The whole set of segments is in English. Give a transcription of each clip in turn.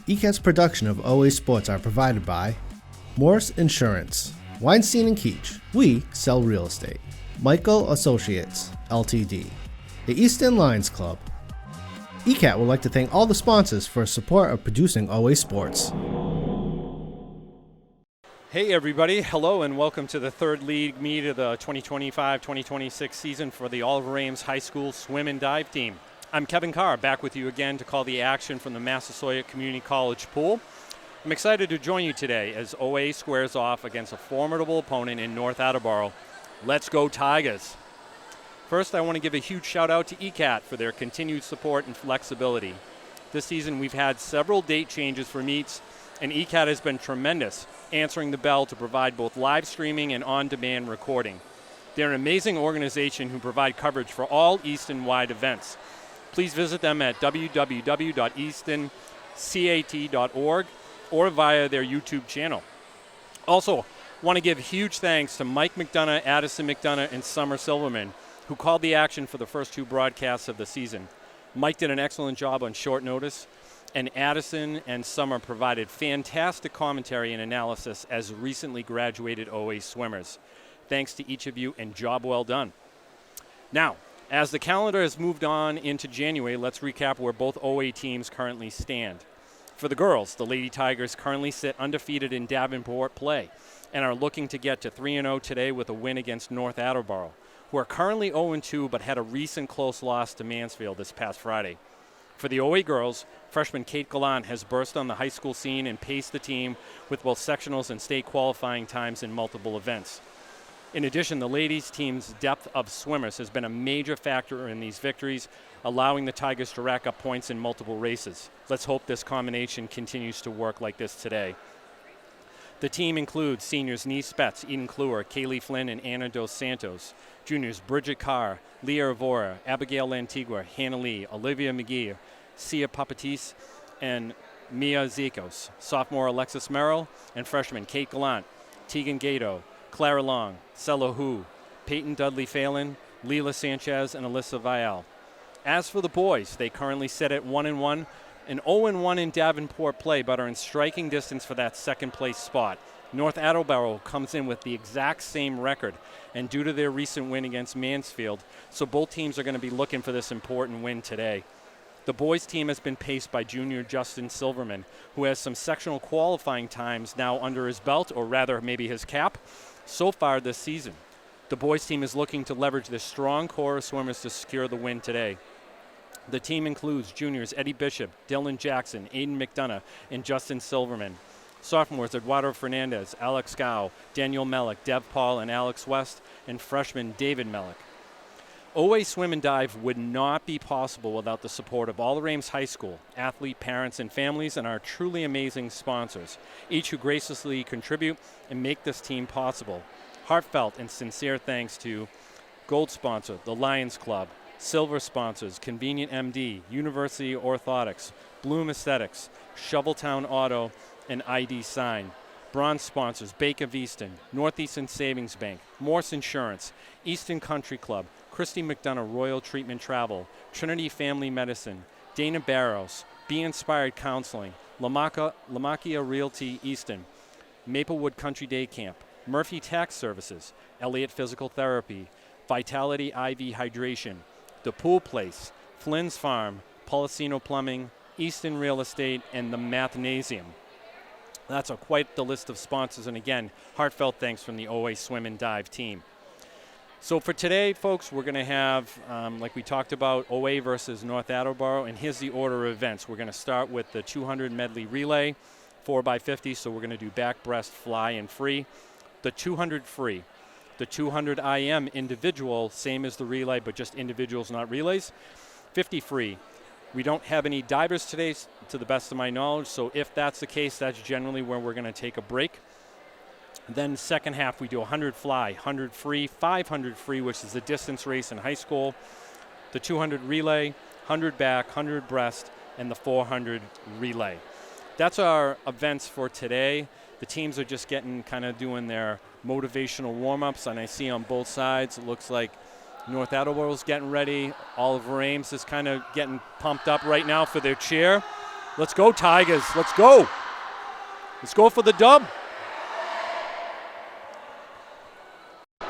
ECAT's production of OA Sports are provided by Morse Insurance, Weinstein and Keach, we sell real estate, Michael Associates, Ltd., the Easton Lions Club. ECAT would like to thank all the sponsors for support of producing OA Sports. Hey everybody, hello and welcome to the third league meet of the 2025-2026 season for the Oliver Ames High School swim and dive team. I'm Kevin Carr, back with you again to call the action from the Massasoit Community College pool. I'm excited to join you today as OA squares off against a formidable opponent in North Attleboro. Let's go Tigers! First, I want to give a huge shout out to ECAT for their continued support and flexibility. This season we've had several date changes for meets, and ECAT has been tremendous, answering the bell to provide both live streaming and on-demand recording. They're an amazing organization who provide coverage for all Easton-wide events. Please visit them at www.eastoncat.org or via their YouTube channel. Also, want to give huge thanks to Mike McDonough, Addison McDonough, and Summer Silverman, who called the action for the first two broadcasts of the season. Mike did an excellent job on short notice, and Addison and Summer provided fantastic commentary and analysis as recently graduated OA swimmers. Thanks to each of you, and job well done. Now, as the calendar has moved on into January, let's recap where both OA teams currently stand. For the girls, the Lady Tigers currently sit undefeated in Davenport play and are looking to get to 3-0 today with a win against North Attleboro, who are currently 0-2 but had a recent close loss to Mansfield this past Friday. For the OA girls, freshman Kate Gallant has burst on the high school scene and paced the team with both sectionals and state qualifying times in multiple events. In addition, the ladies' team's depth of swimmers has been a major factor in these victories, allowing the Tigers to rack up points in multiple races. Let's hope this combination continues to work like this today. The team includes seniors Nee Spetz, Eden Kluwer, Kaylee Flynn, and Anna Dos Santos. Juniors Bridget Carr, Leah Evora, Abigail Lantigua, Hannah Lee, Olivia McGee, Sia Papatis, and Mia Zikos. Sophomore Alexis Merrill, and freshman Kate Gallant, Tegan Gato, Clara Long, Sella Hu, Peyton Dudley Phelan, Leela Sanchez, and Alyssa Vial. As for the boys, they currently sit at 1-1 and 0-1 in Davenport play, but are in striking distance for that second place spot. North Attleboro comes in with the exact same record, and due to their recent win against Mansfield, so both teams are going to be looking for this important win today. The boys' team has been paced by junior Justin Silverman, who has some sectional qualifying times now under his belt, or rather maybe his cap, so far this season. The boys' team is looking to leverage this strong core of swimmers to secure the win today. The team includes juniors Eddie Bishop, Dylan Jackson, Aiden McDonough, and Justin Silverman. Sophomores Eduardo Fernandez, Alex Gow, Daniel Mellick, Dev Paul, and Alex West, and freshman David Mellick. OA Swim and Dive would not be possible without the support of Oliver Ames High School, athlete, parents, and families, and our truly amazing sponsors, each who graciously contribute and make this team possible. Heartfelt and sincere thanks to Gold Sponsor, the Lions Club, Silver Sponsors, Convenient MD, University Orthotics, Bloom Aesthetics, Shoveltown Auto, and ID Sign. Bronze sponsors, Bank of Easton, Northeastern Savings Bank, Morse Insurance, Easton Country Club, Christy McDonough Royal Treatment Travel, Trinity Family Medicine, Dana Barrows, Be Inspired Counseling, Lamakia Realty Easton, Maplewood Country Day Camp, Murphy Tax Services, Elliott Physical Therapy, Vitality IV Hydration, The Pool Place, Flynn's Farm, Policino Plumbing, Easton Real Estate, and the Mathnasium. That's quite the list of sponsors, and again, heartfelt thanks from the OA Swim and Dive team. So for today, folks, we're going to have, like we talked about, OA versus North Attleboro, and here's the order of events. We're going to start with the 200 medley relay, 4x50, so we're going to do back, breast, fly, and free. The 200 free. The 200 IM individual, same as the relay, but just individuals, not relays. 50 free. We don't have any divers today, to the best of my knowledge, so if that's the case, that's generally where we're going to take a break. Then second half, we do 100 fly, 100 free, 500 free, which is a distance race in high school, the 200 relay, 100 back, 100 breast, and the 400 relay. That's our events for today. The teams are just kind of doing their motivational warm-ups, and I see on both sides, it looks like North Attleboro's getting ready. Oliver Ames is kind of getting pumped up right now for their cheer. Let's go, Tigers. Let's go. Let's go for the dub. All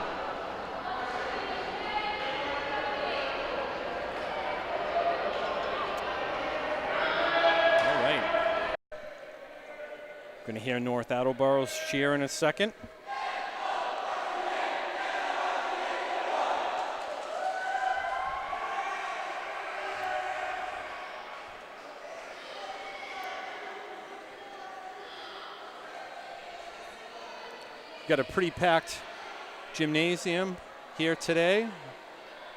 right. Going to hear North Attleboro's cheer in a second. Got a pretty packed gymnasium here today.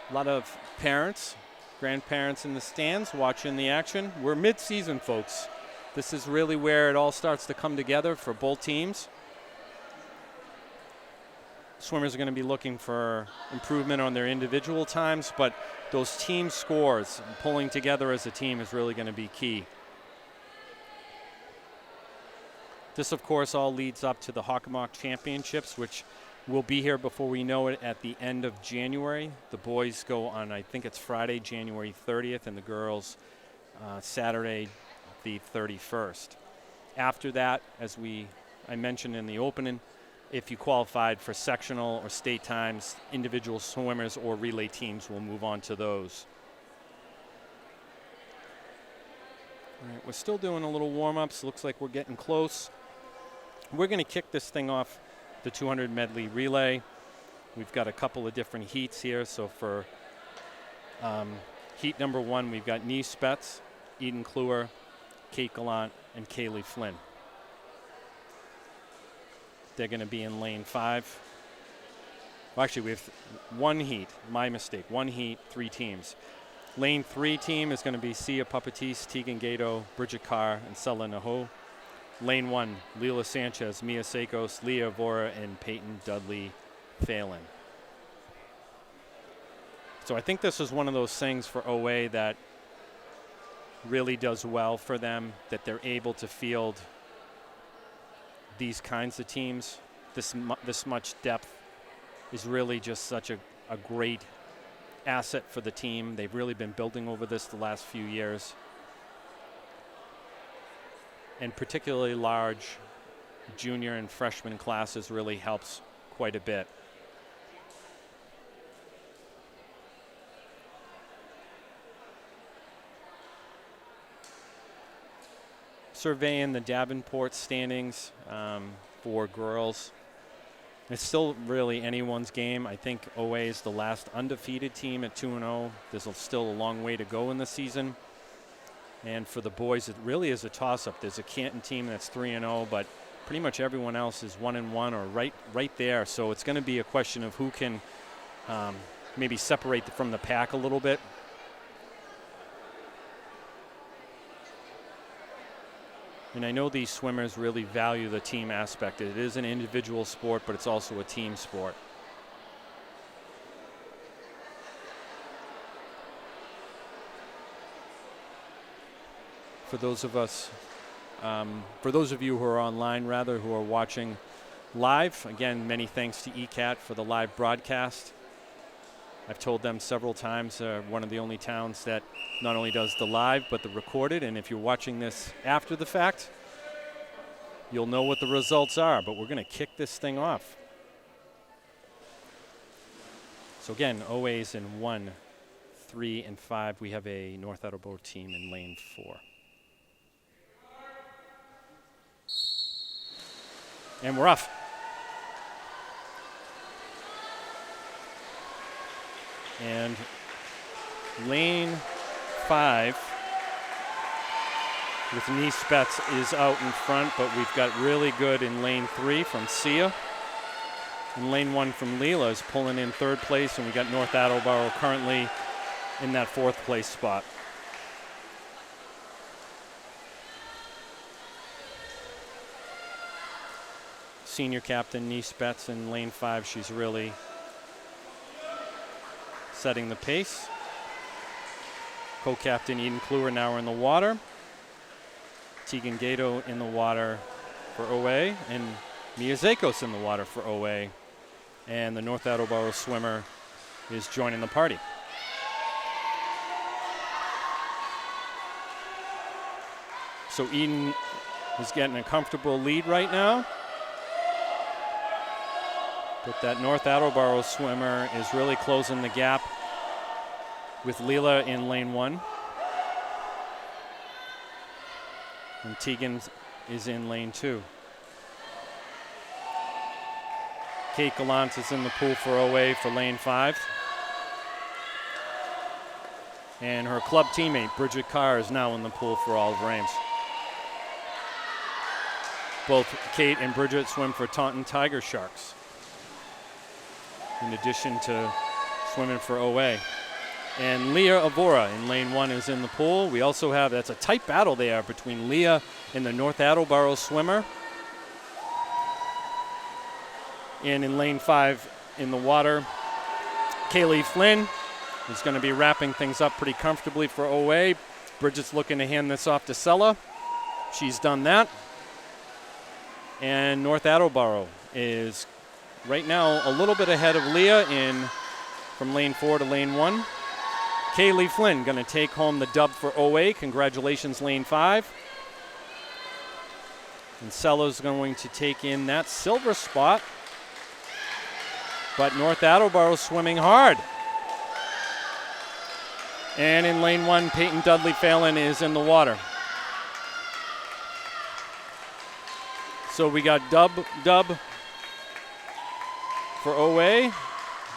A lot of parents, grandparents in the stands watching the action. We're mid-season, folks. This is really where it all starts to come together for both teams. Swimmers are going to be looking for improvement on their individual times, but those team scores, pulling together as a team, is really going to be key. This, of course, all leads up to the Hockomock Championships, which will be here before we know it at the end of January. The boys go on, I think it's Friday, January 30th, and the girls Saturday, the 31st. After that, as I mentioned in the opening, if you qualified for sectional or state times, individual swimmers or relay teams will move on to those. All right, we're still doing a little warm-ups. Looks like we're getting close. We're going to kick this thing off, the 200 medley relay. We've got a couple of different heats here. So for heat number 1, we've got Nee Spetz, Eden Kluwer, Kate Gallant, and Kaylee Flynn. They're going to be in lane 5. Well, actually, we have one heat. My mistake. One heat, 3 teams. Lane 3 team is going to be Sia Papatis, Tegan Gato, Bridget Carr, and Sella Naho. Lane 1, Leela Sanchez, Mia Sakos, Leah Vora, and Peyton Dudley Phelan. So I think this is one of those things for OA that really does well for them, that they're able to field these kinds of teams. This much depth is really just such a great asset for the team. They've really been building over this the last few years. And particularly large junior and freshman classes really helps quite a bit. Surveying the Davenport standings for girls. It's still really anyone's game. I think OA is the last undefeated team at 2-0. There's still a long way to go in the season. And for the boys, it really is a toss-up. There's a Canton team that's 3-0, but pretty much everyone else is 1-1 or right there. So it's going to be a question of who can maybe separate from the pack a little bit. And I know these swimmers really value the team aspect. It is an individual sport, but it's also a team sport. For those of you who are online, who are watching live, again, many thanks to ECAT for the live broadcast. I've told them several times, one of the only towns that not only does the live, but the recorded. And if you're watching this after the fact, you'll know what the results are. But we're going to kick this thing off. So again, OA's in 1, 3, and 5. We have a North Attleboro team in lane 4. And we're off. And lane 5 with Nee Spetz is out in front, but we've got really good in lane 3 from Sia. And lane 1 from Leela is pulling in 3rd place, and we got North Attleboro currently in that 4th place spot. Senior captain Nee Spetz in lane 5. She's really setting the pace. Co-captain Eden Kluwer now in the water. Tegan Gato in the water for OA, and Mia Zakos in the water for OA. And the North Attleboro swimmer is joining the party. So Eden is getting a comfortable lead right now. But that North Attleboro swimmer is really closing the gap with Leela in lane 1. And Tegan is in lane 2. Kate Gallant is in the pool for OA for lane 5. And her club teammate, Bridget Carr, is now in the pool for Olive Ames. Both Kate and Bridget swim for Taunton Tiger Sharks, in addition to swimming for OA. And Leah Avora in lane 1 is in the pool. We also have, that's a tight battle there between Leah and the North Attleboro swimmer. And in lane 5 in the water, Kaylee Flynn is going to be wrapping things up pretty comfortably for OA. Bridget's looking to hand this off to Sella. She's done that. And North Attleboro is right now a little bit ahead of Leah from lane 4 to lane 1. Kaylee Flynn going to take home the dub for OA. Congratulations, lane 5. And Sella's going to take in that silver spot. But North Attleboro swimming hard. And in lane 1, Peyton Dudley Phelan is in the water. So we got dub for OA.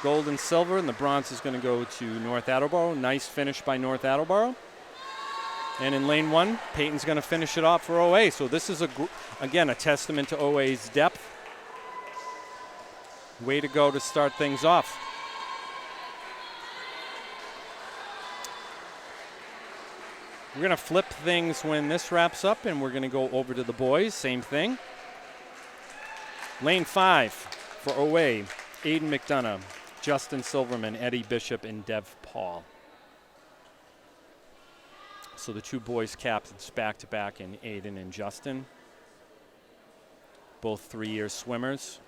Gold and silver, and the bronze is going to go to North Attleboro. Nice finish by North Attleboro. And in lane 1, Peyton's going to finish it off for OA. So this is, again, a testament to OA's depth. Way to go to start things off. We're going to flip things when this wraps up, and we're going to go over to the boys. Same thing. Lane 5 for OA, Aiden McDonough, Justin Silverman, Eddie Bishop, and Dev Paul. So the two boys captains back-to-back in Aiden and Justin. Both 3-year swimmers.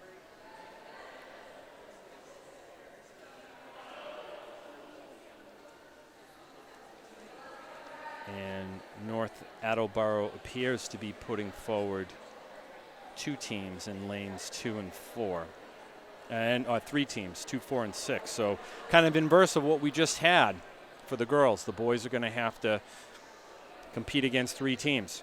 And North Attleboro appears to be putting forward 2 teams in lanes 2 and 4. And 3 teams, 2, 4, and 6. So kind of inverse of what we just had for the girls. The boys are going to have to compete against 3 teams.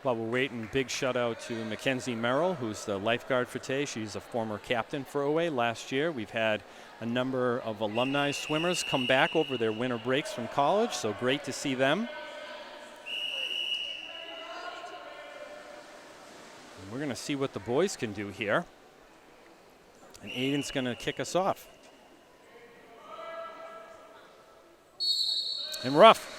While we're waiting, big shout out to Mackenzie Merrill, who's the lifeguard for Tay. She's a former captain for OA last year. We've had a number of alumni swimmers come back over their winter breaks from college, so great to see them. And we're going to see what the boys can do here. And Aiden's going to kick us off. And rough.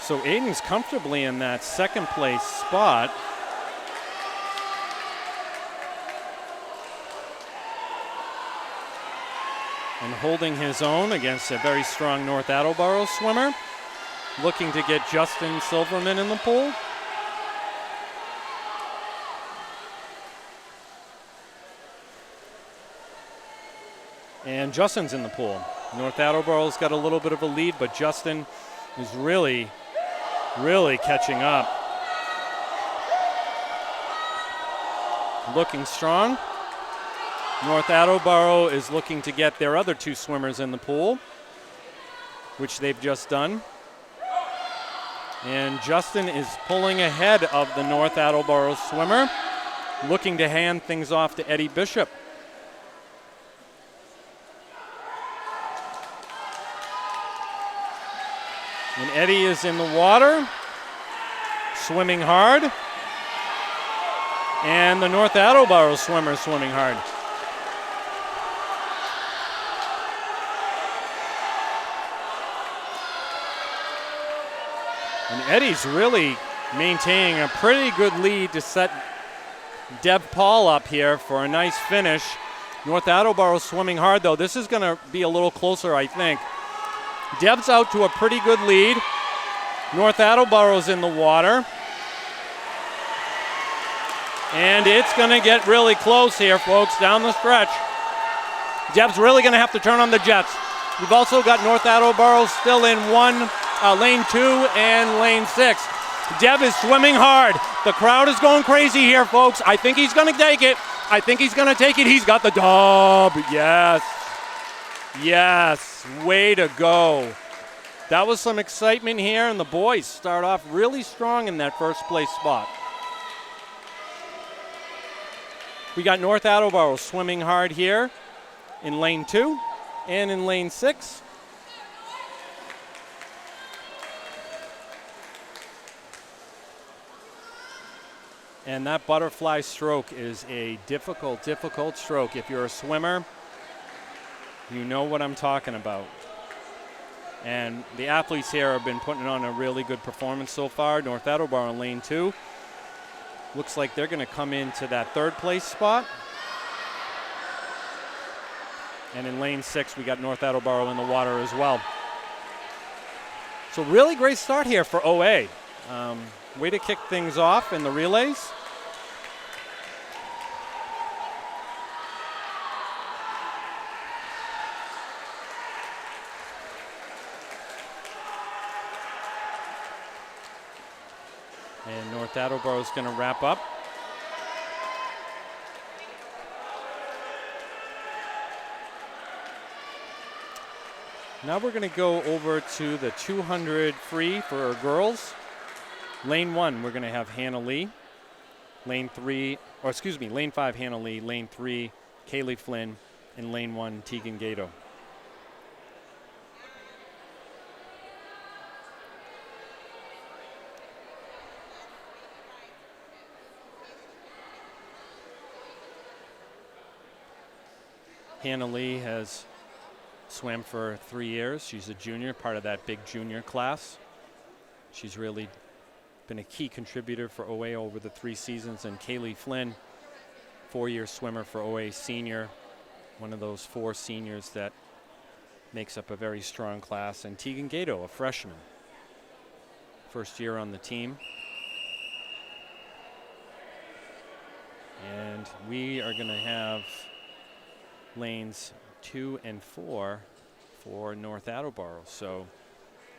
So Aiden's comfortably in that second place spot. And holding his own against a very strong North Attleboro swimmer. Looking to get Justin Silverman in the pool. And Justin's in the pool. North Attleboro's got a little bit of a lead, but Justin is really catching up. Looking strong. North Attleboro is looking to get their other 2 swimmers in the pool, which they've just done. And Justin is pulling ahead of the North Attleboro swimmer, looking to hand things off to Eddie Bishop. And Eddie is in the water, swimming hard. And the North Attleboro swimmer swimming hard. And Eddie's really maintaining a pretty good lead to set Deb Paul up here for a nice finish. North Attleboro swimming hard, though. This is going to be a little closer, I think. Deb's out to a pretty good lead. North Attleboro's in the water. And it's going to get really close here, folks, down the stretch. Deb's really going to have to turn on the jets. We've also got North Attleboro still in lane 2 and lane 6. Deb is swimming hard. The crowd is going crazy here, folks. I think he's going to take it. I think he's going to take it. He's got the dub. Yes. Yes. Way to go. That was some excitement here, and the boys start off really strong in that first place spot. We got North Attleboro swimming hard here in lane 2 and in lane 6. And that butterfly stroke is a difficult stroke. If you're a swimmer, you know what I'm talking about. And the athletes here have been putting on a really good performance so far. North Attleboro in lane 2. Looks like they're going to come into that third place spot. And in lane 6, we got North Attleboro in the water as well. So really great start here for OA. Way to kick things off in the relays. And North Attleboro is going to wrap up. Now we're going to go over to the 200 free for our girls. Lane 1, we're going to have Hannah Lee. Lane 5, Hannah Lee. Lane 3, Kaylee Flynn. And lane 1, Tegan Gato. Hannah Lee has swam for 3 years. She's a junior, part of that big junior class. She's really been a key contributor for OA over the 3 seasons. And Kaylee Flynn, 4-year swimmer for OA senior, one of those 4 seniors that makes up a very strong class. And Tegan Gato, a freshman, first year on the team. And we are going to have lanes 2 and 4 for North Attleboro. So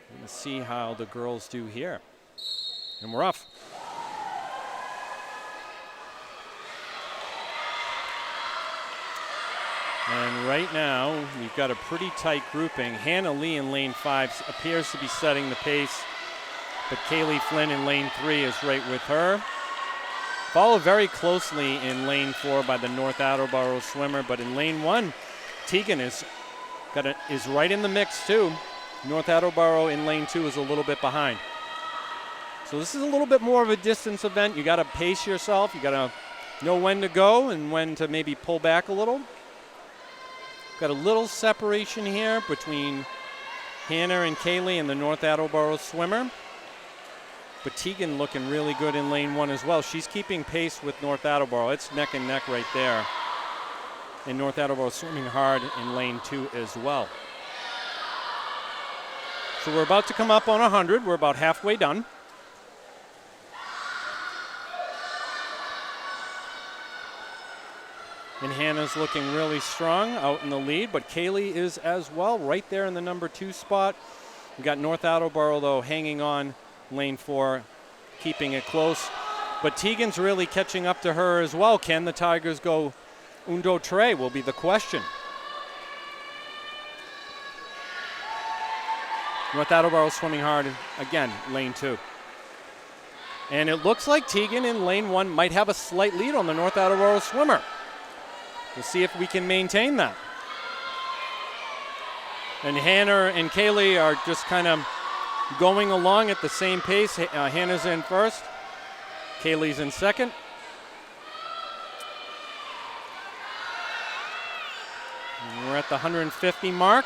we're going to see how the girls do here. And we're off. And right now, we've got a pretty tight grouping. Hannah Lee in lane 5 appears to be setting the pace, but Kaylee Flynn in lane 3 is right with her. Followed very closely in lane 4 by the North Attleboro swimmer, but in lane 1, Tegan is right in the mix too. North Attleboro in lane 2 is a little bit behind. So this is a little bit more of a distance event. You got to pace yourself. You got to know when to go and when to maybe pull back a little. Got a little separation here between Hannah and Kaylee and the North Attleboro swimmer. But Tegan looking really good in lane 1 as well. She's keeping pace with North Attleboro. It's neck and neck right there. And North Attleboro swimming hard in lane 2 as well. So we're about to come up on 100. We're about halfway done. And Hannah's looking really strong out in the lead, but Kaylee is as well, right there in the number 2 spot. We got North Attleboro, though, hanging on lane 4, keeping it close. But Tegan's really catching up to her as well. Can the Tigers go undo tres will be the question. North Attleboro swimming hard again, lane 2. And it looks like Tegan in lane 1 might have a slight lead on the North Attleboro swimmer. We'll see if we can maintain that. And Hannah and Kaylee are just kind of going along at the same pace. Hannah's in first. Kaylee's in second. And we're at the 150 mark.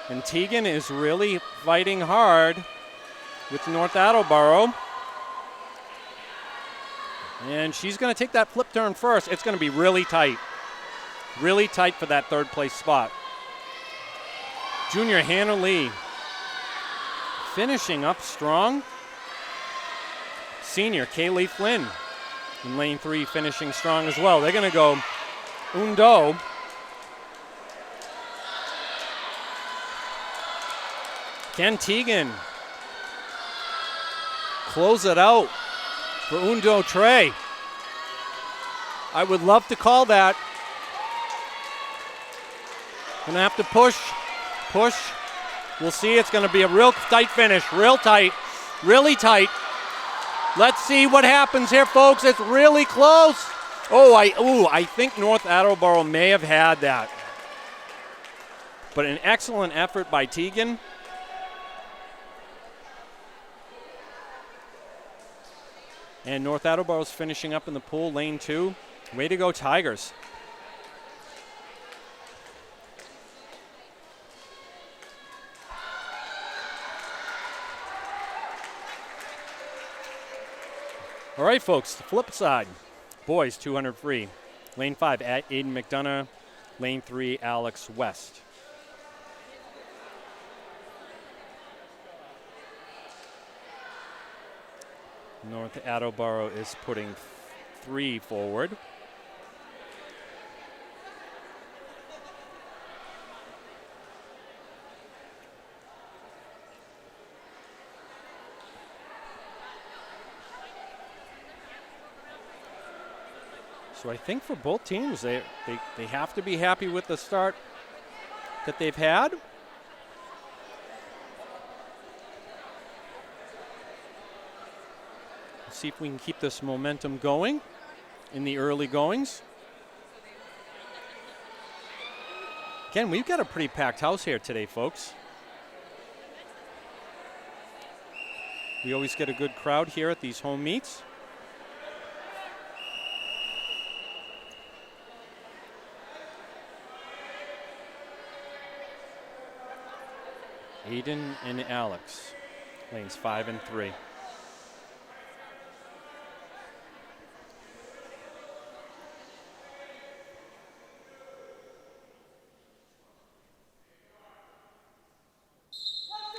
And Tegan is really fighting hard with North Attleboro. And she's going to take that flip turn first. It's going to be really tight. Really tight for that third place spot. Junior Hannah Lee finishing up strong. Senior Kaylee Flynn in lane 3 finishing strong as well. They're going to go Undo. Ken Teagan close it out for Undo Trey. I would love to call that. Gonna have to push. We'll see. It's gonna be a real tight finish, real tight, really tight. Let's see what happens here, folks. It's really close. I think North Attleboro may have had that. But an excellent effort by Teagan. And North Attleboro's finishing up in the pool, lane 2. Way to go, Tigers. All right, folks, the flip side. Boys, 200 free. Lane 5, Aiden McDonough. Lane 3, Alex West. North Attleboro is putting 3 forward. So I think for both teams, they have to be happy with the start that they've had. See if we can keep this momentum going in the early goings. Again, we've got a pretty packed house here today, folks. We always get a good crowd here at these home meets. Aiden and Alex, lanes 5 and 3.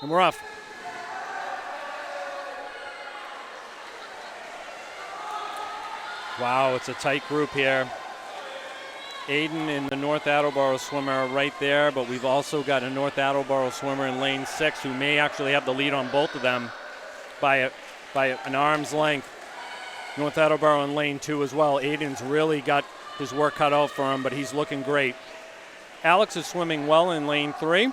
And we're off. Wow, it's a tight group here. Aiden and the North Attleboro swimmer are right there, but we've also got a North Attleboro swimmer in lane 6 who may actually have the lead on both of them by an arm's length. North Attleboro in lane 2 as well. Aiden's really got his work cut out for him, but he's looking great. Alex is swimming well in lane 3.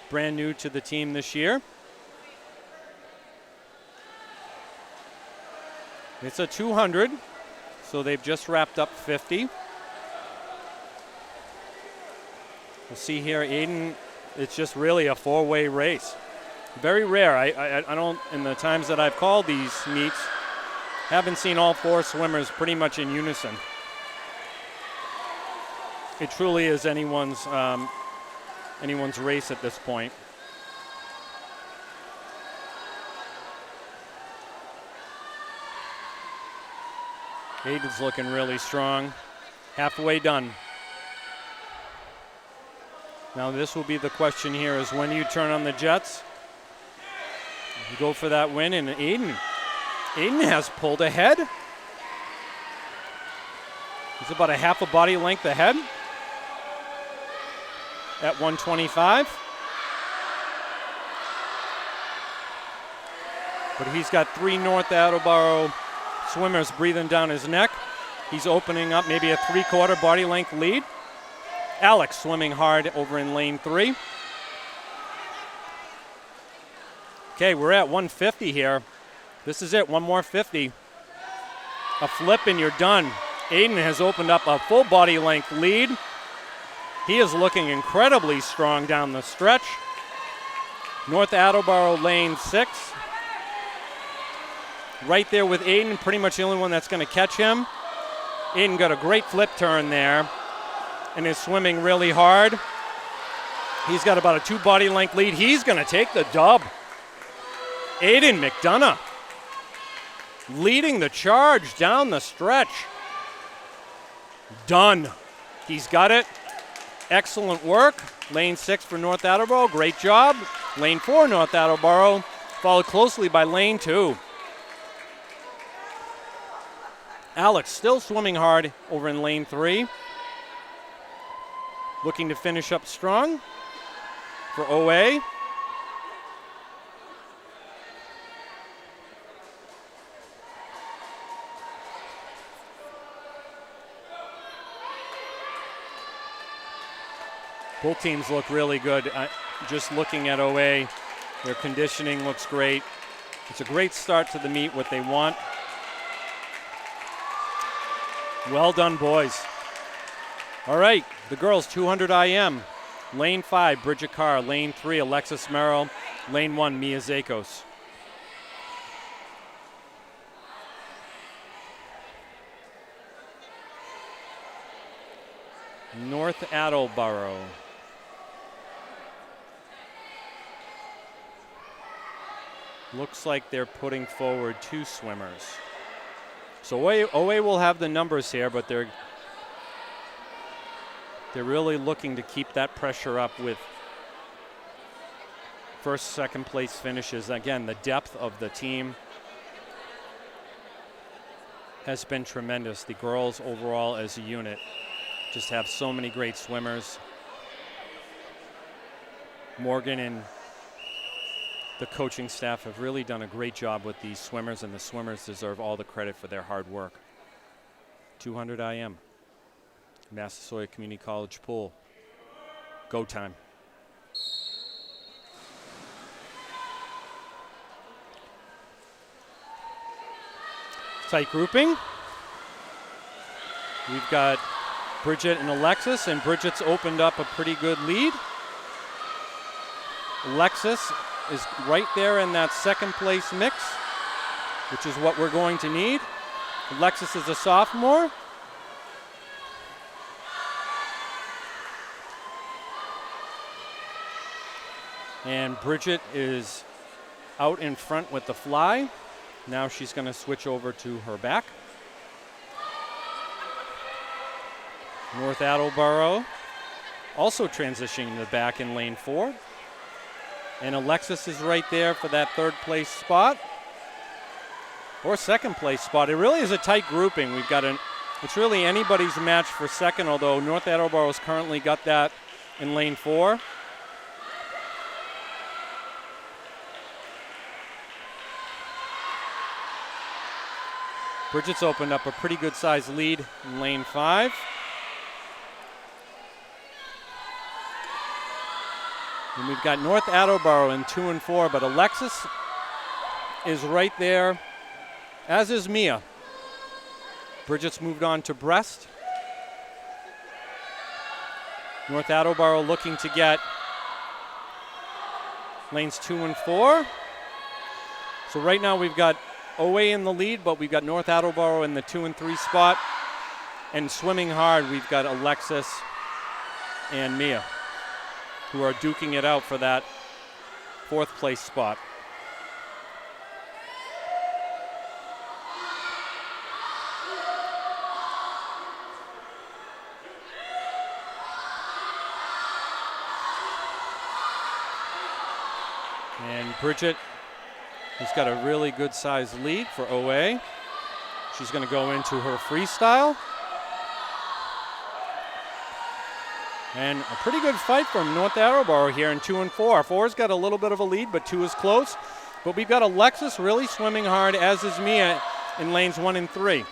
Brand new to the team this year. It's a 200, so they've just wrapped up 50. We'll see here, Aiden, it's just really a 4-way race. Very rare. I don't, in the times that I've called these meets, haven't seen all 4 swimmers pretty much in unison. It truly is anyone's race at this point. Aiden's looking really strong. Halfway done. Now this will be the question here, is when you turn on the jets, you go for that win, and Aiden has pulled ahead. He's about a half a body length ahead at 125. But he's got 3 North Attleboro swimmers breathing down his neck. He's opening up maybe a 3/4 body length lead. Alex swimming hard over in lane 3. Okay, we're at 150 here. This is it, one more 50. A flip and you're done. Aiden has opened up a full body length lead. He is looking incredibly strong down the stretch. North Attleboro lane 6. Right there with Aiden, pretty much the only one that's going to catch him. Aiden got a great flip turn there and is swimming really hard. He's got about a 2 body length lead. He's going to take the dub. Aiden McDonough leading the charge down the stretch. Done. He's got it. Excellent work. Lane 6 for North Attleboro. Great job. Lane 4, North Attleboro, followed closely by Lane 2. Alex still swimming hard over in Lane 3. Looking to finish up strong for OA. Both teams look really good. Just looking at OA, their conditioning looks great. It's a great start to the meet, what they want. Well done, boys. All right, the girls, 200 IM. Lane 5, Bridget Carr. Lane 3, Alexis Merrill. Lane 1, Mia Zakos. North Attleboro. Looks like they're putting forward 2 swimmers. So OA will have the numbers here, but they're really looking to keep that pressure up with first, second place finishes. Again, the depth of the team has been tremendous. The girls overall as a unit just have so many great swimmers. Morgan and the coaching staff have really done a great job with these swimmers, and the swimmers deserve all the credit for their hard work. 200 IM. Massasoit Community College pool. Go time. Tight grouping. We've got Bridget and Alexis, and Bridget's opened up a pretty good lead. Alexis is right there in that second place mix, which is what we're going to need. Alexis is a sophomore. And Bridget is out in front with the fly. Now she's going to switch over to her back. North Attleboro also transitioning to the back in lane 4. And Alexis is right there for that third place spot or second place spot. It really is a tight grouping. We've got it's really anybody's match for second, although North Attleboro's currently got that in lane 4. Bridget's opened up a pretty good sized lead in lane 5. And we've got North Attleboro in 2 and 4, but Alexis is right there, as is Mia. Bridget's moved on to Brest. North Attleboro looking to get lanes 2 and 4. So right now we've got OA in the lead, but we've got North Attleboro in the 2 and 3 spot. And swimming hard, we've got Alexis and Mia, who are duking it out for that 4th place spot. And Bridget has got a really good sized lead for OA. She's going to go into her freestyle. And a pretty good fight from North Attleboro here in 2 and 4. 4's got a little bit of a lead, but 2 is close. But we've got Alexis really swimming hard, as is Mia in lanes 1 and 3.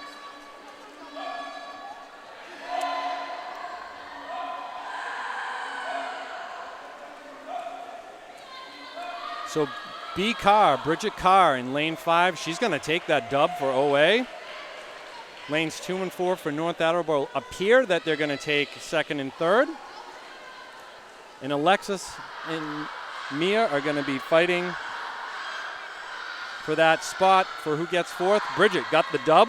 So Bridget Carr in lane 5, she's going to take that dub for OA. Lanes 2 and 4 for North Attleboro appear that they're going to take 2nd and 3rd. And Alexis and Mia are going to be fighting for that spot for who gets 4th. Bridget got the dub.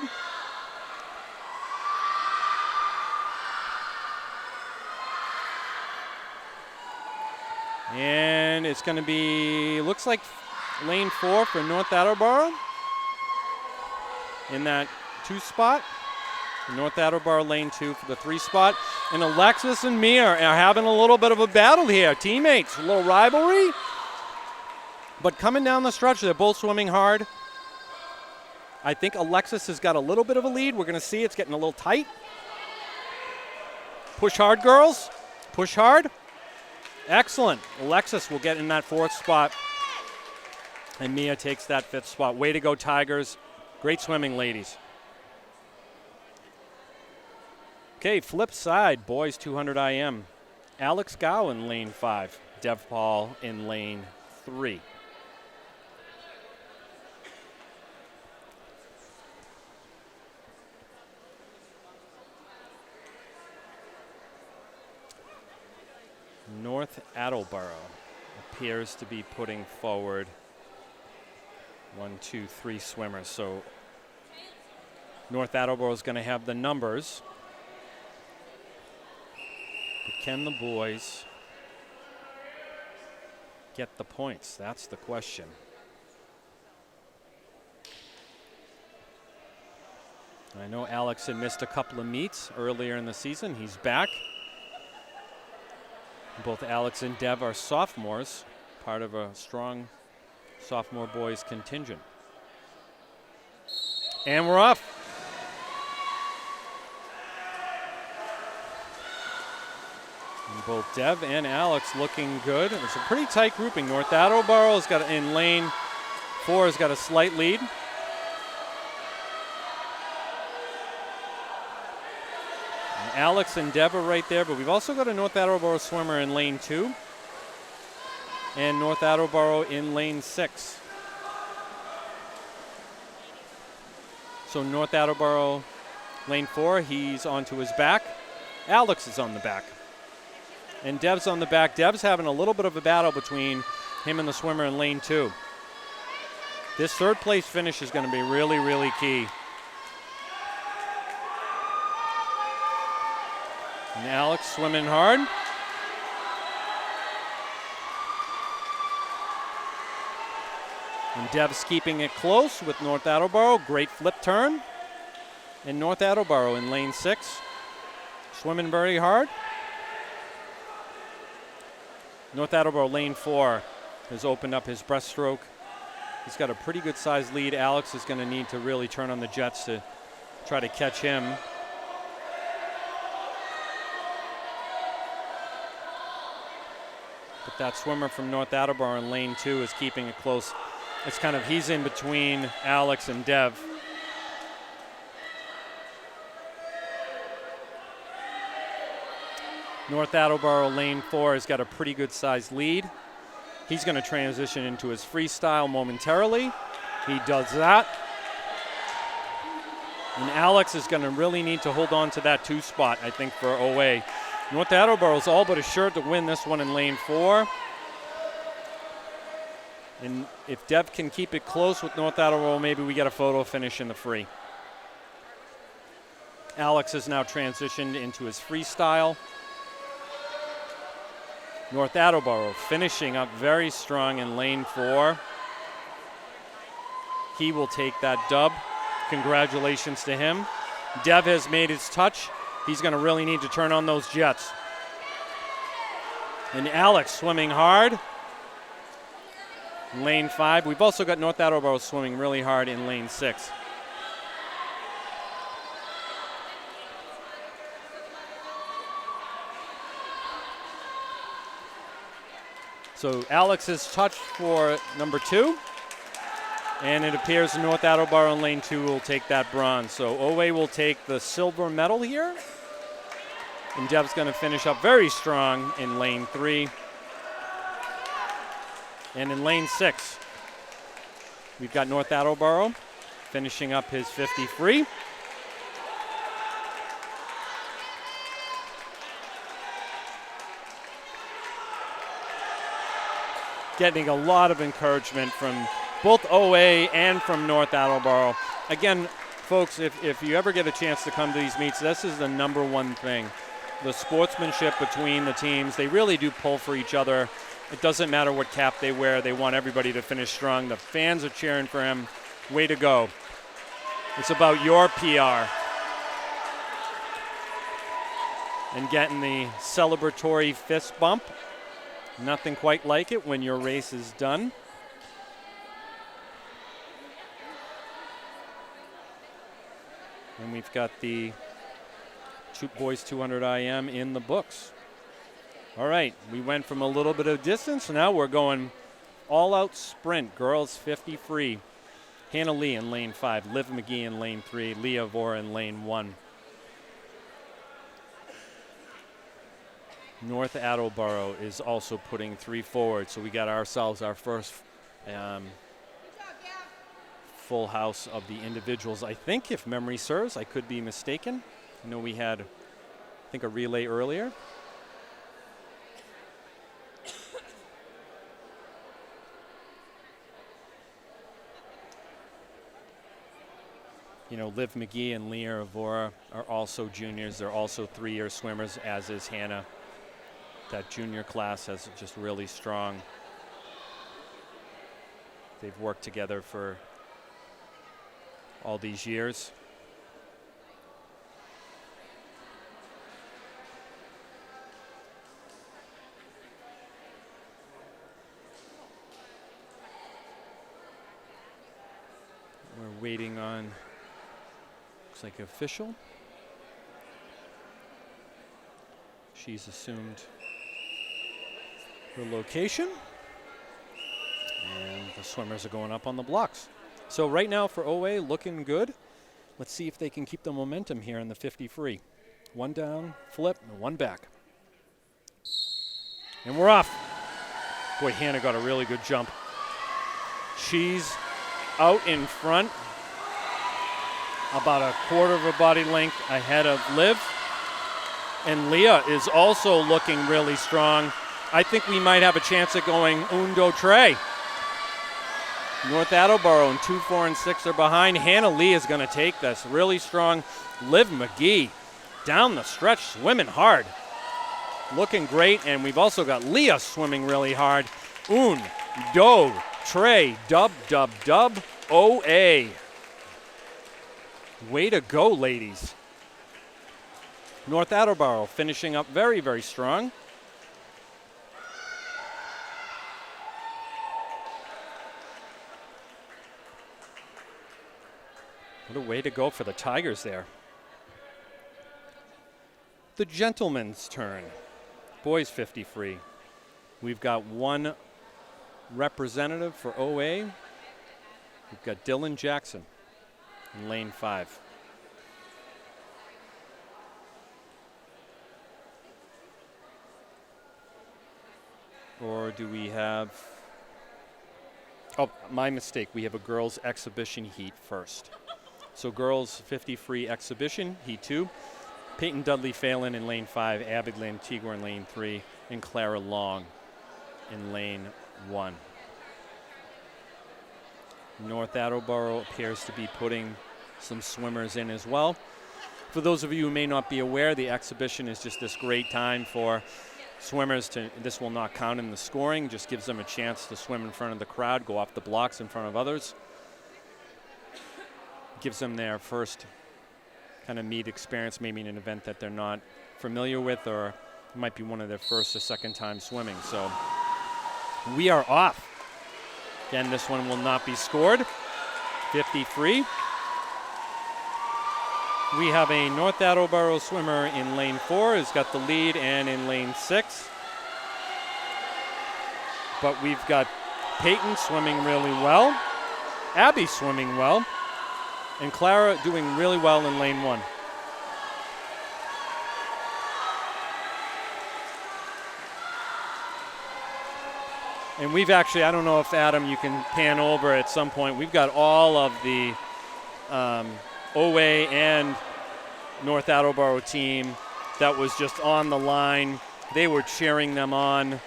And it's going to be, looks like lane 4 for North Attleboro. in that 2 spot. North Attleboro lane 2 for the 3 spot. And Alexis and Mia are having a little bit of a battle here. Teammates, a little rivalry. But coming down the stretch, they're both swimming hard. I think Alexis has got a little bit of a lead. We're going to see it's getting a little tight. Push hard, girls. Push hard. Excellent. Alexis will get in that 4th spot. And Mia takes that 5th spot. Way to go, Tigers. Great swimming, ladies. Okay, flip side, boys 200 IM. Alex Gow in lane 5. Dev Paul in lane 3. North Attleboro appears to be putting forward 1, 2, 3 swimmers. So North Attleboro is going to have the numbers. But can the boys get the points? That's the question. I know Alex had missed a couple of meets earlier in the season. He's back. Both Alex and Dev are sophomores, part of a strong sophomore boys contingent. And we're off. And both Dev and Alex looking good. It's a pretty tight grouping. North Attleboro has got in lane 4 has got a slight lead. And Alex and Dev are right there, but we've also got a North Attleboro swimmer in lane 2 and North Attleboro in lane 6. So North Attleboro lane 4, he's onto his back. Alex is on the back. And Dev's on the back. Dev's having a little bit of a battle between him and the swimmer in lane 2. This 3rd place finish is going to be really, really key. And Alex swimming hard. And Dev's keeping it close with North Attleboro. Great flip turn. And North Attleboro in lane 6. Swimming very hard. North Attleboro lane 4 has opened up his breaststroke. He's got a pretty good sized lead. Alex is going to need to really turn on the jets to try to catch him. But that swimmer from North Attleboro in lane 2 is keeping it close. It's kind of, he's in between Alex and Dev. North Attleboro lane 4 has got a pretty good sized lead. He's going to transition into his freestyle momentarily. He does that. And Alex is going to really need to hold on to that 2 spot, I think, for OA. North Attleboro is all but assured to win this one in lane 4. And if Dev can keep it close with North Attleboro, maybe we get a photo finish in the free. Alex has now transitioned into his freestyle. North Attleboro finishing up very strong in lane 4. He will take that dub. Congratulations to him. Dev has made his touch. He's going to really need to turn on those jets. And Alex swimming hard. In lane 5. We've also got North Attleboro swimming really hard in lane 6. So Alex's touch for number 2. And it appears North Attleboro in lane 2 will take that bronze. So OA will take the silver medal here. And Dev's going to finish up very strong in lane 3. And in lane 6, we've got North Attleboro finishing up his 50 free. Getting a lot of encouragement from both OA and from North Attleboro. Again, folks, if you ever get a chance to come to these meets, this is the number one thing. The sportsmanship between the teams. They really do pull for each other. It doesn't matter what cap they wear. They want everybody to finish strong. The fans are cheering for him. Way to go. It's about your PR and getting the celebratory fist bump. Nothing quite like it when your race is done. And we've got the boys 200 IM in the books. All right, we went from a little bit of distance. Now we're going all-out sprint. Girls 50 free. Hannah Lee in lane 5, Liv McGee in lane 3, Leah Vora in lane 1. North Attleboro is also putting 3 forward, so we got ourselves our first full house of the individuals. I think, if memory serves, I could be mistaken. I know we had, I think, a relay earlier. You know, Liv McGee and Leah Vora are also juniors. They're also 3-year swimmers, as is Hannah. That junior class has just really strong. They've worked together for all these years. We're waiting on, looks like official. She's assumed her location. And the swimmers are going up on the blocks. So right now for OA, looking good. Let's see if they can keep the momentum here in the 50 free. 1 down, flip, and 1 back. And we're off. Boy, Hannah got a really good jump. She's out in front, about a quarter of a body length ahead of Liv. And Leah is also looking really strong. I think we might have a chance at going Undo Tre. North Attleboro and 2, 4, and 6 are behind. Hannah Lee is going to take this. Really strong. Liv McGee down the stretch, swimming hard. Looking great, and we've also got Leah swimming really hard. Do Tre, dub, dub, dub, OA. Way to go, ladies. North Attleboro finishing up very, very strong. What a way to go for the Tigers there. The gentleman's turn. Boys 50 free. We've got 1 representative for OA. We've got Dylan Jackson in lane 5. Or do we have, oh, my mistake. We have a girls exhibition heat first. So girls 50 free exhibition, heat 2. Peyton Dudley Phelan in lane 5, Abigail Antigua in lane 3, and Clara Long in lane 1. North Attleboro appears to be putting some swimmers in as well. For those of you who may not be aware, the exhibition is just this great time for swimmers to, this will not count in the scoring, just gives them a chance to swim in front of the crowd, go off the blocks in front of others. Gives them their first kind of meet experience, maybe in an event that they're not familiar with, or it might be one of their first or second time swimming. So we are off. Again, this one will not be scored. 50 free. We have a North Attleboro swimmer in lane 4 who's got the lead, and in lane 6. But we've got Peyton swimming really well, Abby swimming well, and Clara doing really well in lane 1. And we've actually, I don't know if Adam, you can pan over at some point, we've got all of the OA and North Attleboro team that was just on the line. They were cheering them on.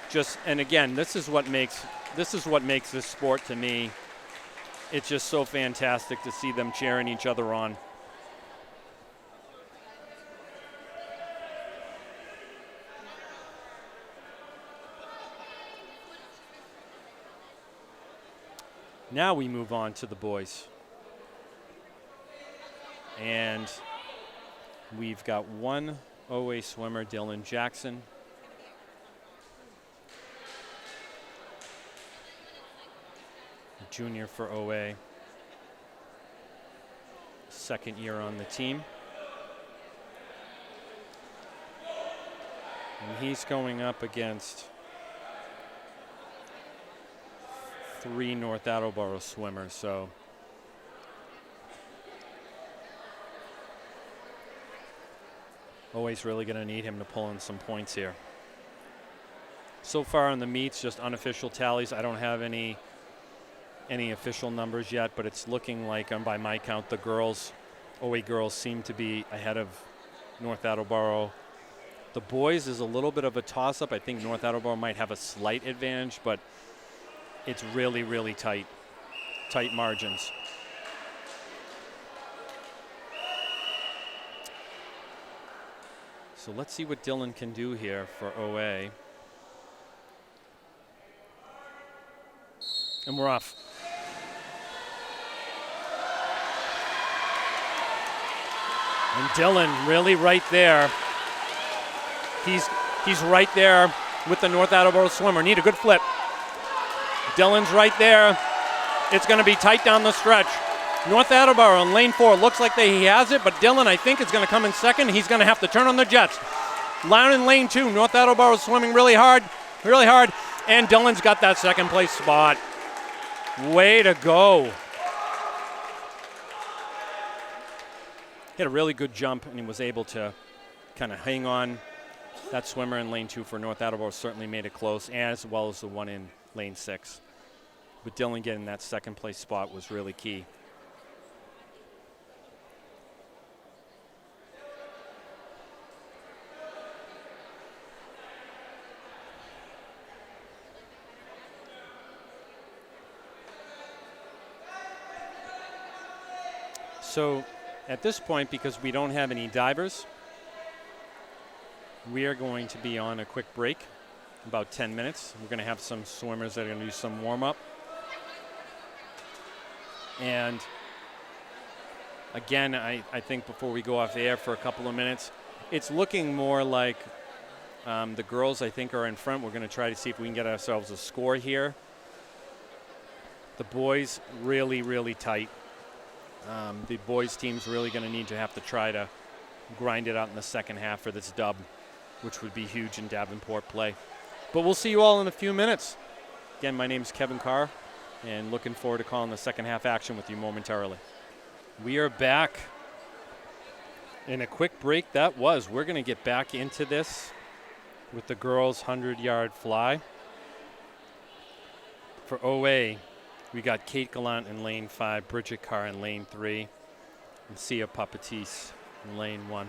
Just, and again, this is what makes this sport to me. It's just so fantastic to see them cheering each other on. Now we move on to the boys. And we've got one OA swimmer, Dylan Jackson. Junior for OA. Second year on the team. And he's going up against 3 North Attleboro swimmers, so always really going to need him to pull in some points here. So far on the meets, just unofficial tallies. I don't have any official numbers yet, but it's looking like, by my count, the girls, OA girls, seem to be ahead of North Attleboro. The boys is a little bit of a toss-up. I think North Attleboro might have a slight advantage, but it's really, really tight margins. So let's see what Dylan can do here for OA. And we're off. And Dylan really right there. He's right there with the North Attleboro swimmer. Need a good flip. Dylan's right there. It's going to be tight down the stretch. North Attleboro in lane 4 looks like he has it, but Dylan, I think, is going to come in second. He's going to have to turn on the jets. Down in lane 2, North Attleboro swimming really hard, and Dylan's got that second place spot. Way to go. He had a really good jump, and he was able to kind of hang on. That swimmer in lane 2 for North Attleboro certainly made it close, as well as the one in lane 6. But Dylan getting that second place spot was really key. So at this point, because we don't have any divers, we are going to be on a quick break, about 10 minutes. We're going to have some swimmers that are going to do some warm-up. And again, I think before we go off air for a couple of minutes, it's looking more like the girls, I think, are in front. We're going to try to see if we can get ourselves a score here. The boys, really, really tight. The boys team's really going to need to have to try to grind it out in the second half for this dub, which would be huge in Davenport play. But we'll see you all in a few minutes. Again, my name's Kevin Carr, and looking forward to calling the second half action with you momentarily. We are back in a quick break. We're going to get back into this with the girls' 100-yard fly. For OA, we got Kate Gallant in lane 5, Bridget Carr in lane 3, and Sia Papatis in lane 1.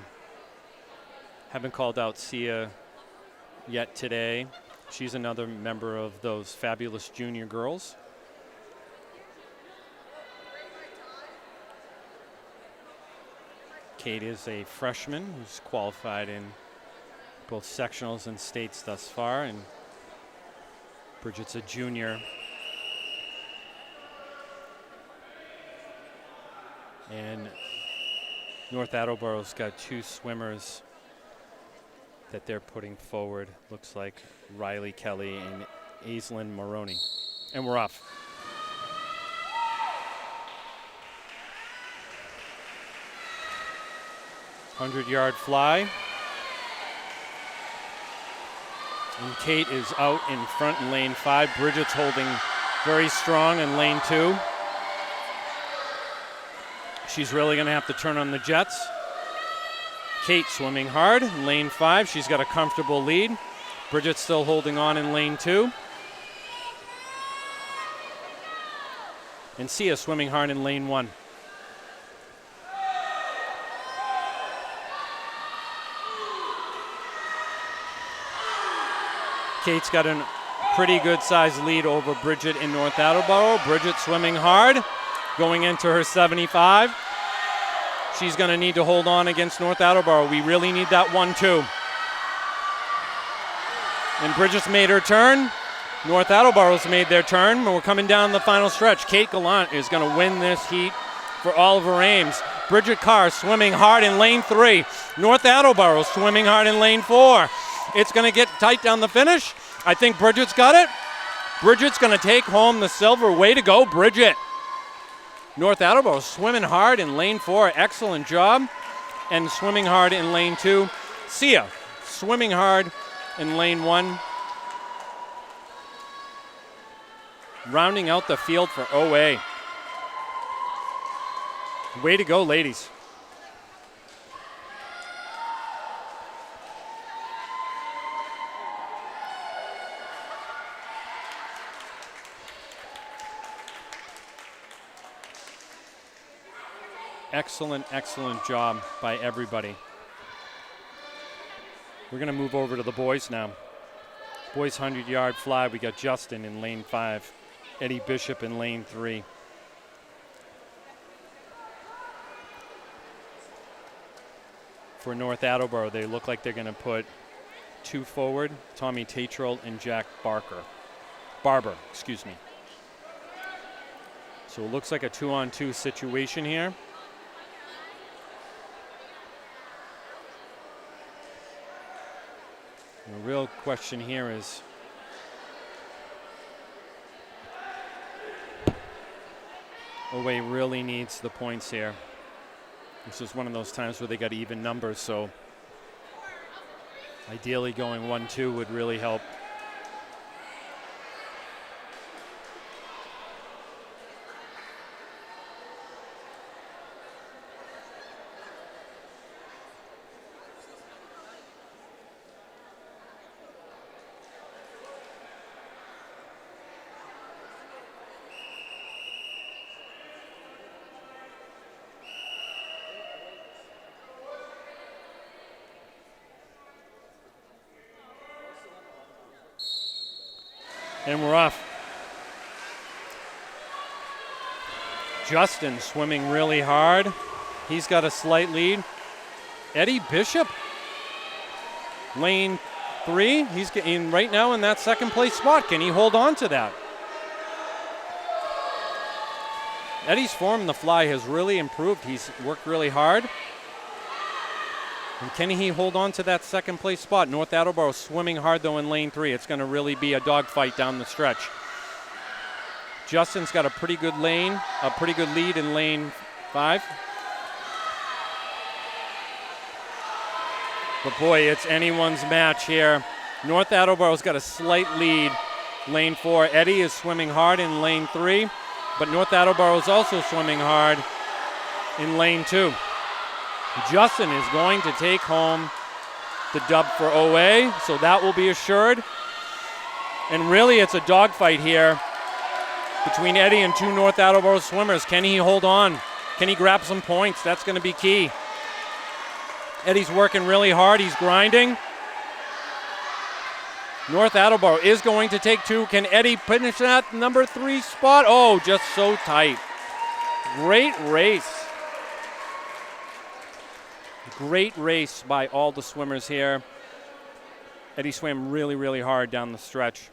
Haven't called out Sia yet today. She's another member of those fabulous junior girls. Kate is a freshman who's qualified in both sectionals and states thus far, and Bridget's a junior. And North Attleboro's got 2 swimmers that they're putting forward. Looks like Riley Kelly and Aislinn Maroney. And we're off. Hundred-yard fly. And Kate is out in front in lane 5. Bridget's holding very strong in lane 2. She's really going to have to turn on the jets. Kate swimming hard in lane 5. She's got a comfortable lead. Bridget's still holding on in lane 2. And Sia swimming hard in lane 1. Kate's got a pretty good sized lead over Bridget in North Attleboro. Bridget swimming hard, going into her 75. She's going to need to hold on against North Attleboro. We really need that 1-2. And Bridget's made her turn. North Attleboro's made their turn. We're coming down the final stretch. Kate Gallant is going to win this heat for Oliver Ames. Bridget Carr swimming hard in lane 3. North Attleboro swimming hard in lane 4. It's going to get tight down the finish. I think Bridget's got it. Bridget's going to take home the silver. Way to go, Bridget. North Attleboro swimming hard in lane 4. Excellent job. And swimming hard in lane 2. Sia swimming hard in lane 1. Rounding out the field for OA. Way to go, ladies. Excellent, excellent job by everybody. We're going to move over to the boys now. Boys 100-yard fly. We got Justin in lane 5. Eddie Bishop in lane 3. For North Attleboro, they look like they're going to put 2 forward, Tommy Tatral and Jack Barber, excuse me. So it looks like a 2-on-2 situation here. The real question here is OA really needs the points here. This is one of those times where they got even numbers, so ideally going 1-2 would really help. And we're off. Justin swimming really hard. He's got a slight lead. Eddie Bishop, lane 3. He's getting right now in that second place spot. Can he hold on to that? Eddie's form in the fly has really improved. He's worked really hard. And can he hold on to that second place spot? North Attleboro swimming hard though in lane 3. It's going to really be a dogfight down the stretch. Justin's got a pretty good lead in lane 5. But boy, it's anyone's match here. North Attleboro's got a slight lead, lane 4. Eddie is swimming hard in lane 3, but North Attleboro is also swimming hard in lane 2. Justin is going to take home the dub for OA, so that will be assured. And really, it's a dogfight here between Eddie and 2 North Attleboro swimmers. Can he hold on? Can he grab some points? That's going to be key. Eddie's working really hard. He's grinding. North Attleboro is going to take 2. Can Eddie finish that number 3 spot? Oh, just so tight. Great race. Great race by all the swimmers here. Eddie swam really, really hard down the stretch.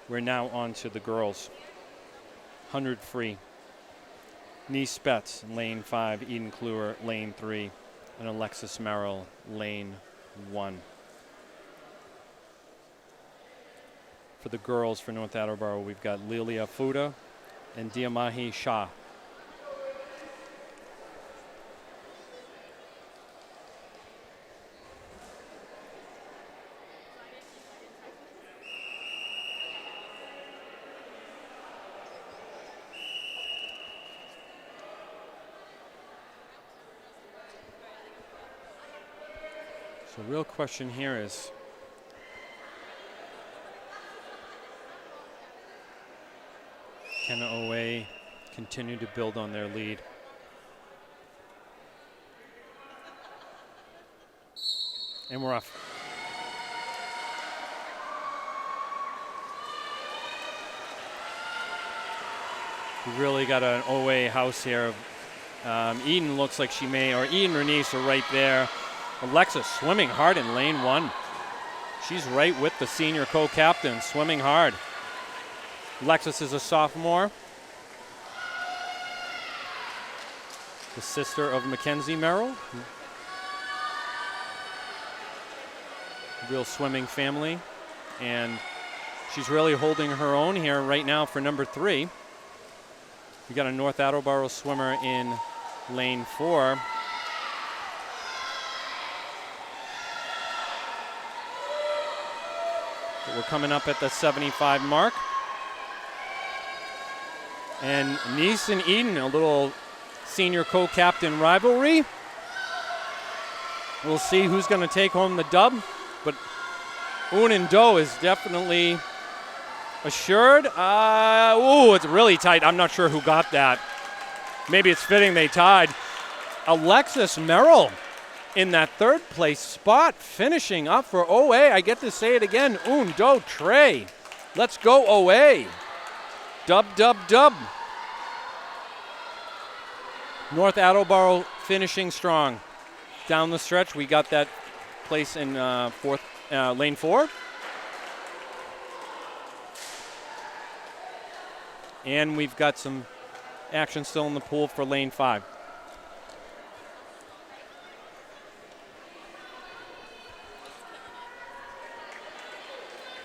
We're now on to the girls. 100 free. Nice Betts, lane 5. Eden Kluwer, lane 3. And Alexis Merrill, lane 1. For the girls for North Attleboro, we've got Lilia Fuda and Diamahi Shah. So the real question here is, can OA continue to build on their lead? And we're off. We really got an OA house here. Eden looks like she may, or Eden and Renice are right there. Alexis swimming hard in lane 1. She's right with the senior co-captain, swimming hard. Alexis is a sophomore. The sister of Mackenzie Merrill. Real swimming family. And she's really holding her own here right now for number 3. We got a North Attleboro swimmer in lane 4. But we're coming up at the 75 mark. And Nice and Eden, a little senior co-captain rivalry. We'll see who's going to take home the dub, but Un and Do is definitely assured. It's really tight. I'm not sure who got that. Maybe it's fitting they tied. Alexis Merrill in that 3rd place spot, finishing up for OA. I get to say it again. Un, Do, Trey. Let's go OA. Dub, dub, dub. North Attleboro finishing strong. Down the stretch, we got that place in lane 4. And we've got some action still in the pool for lane 5.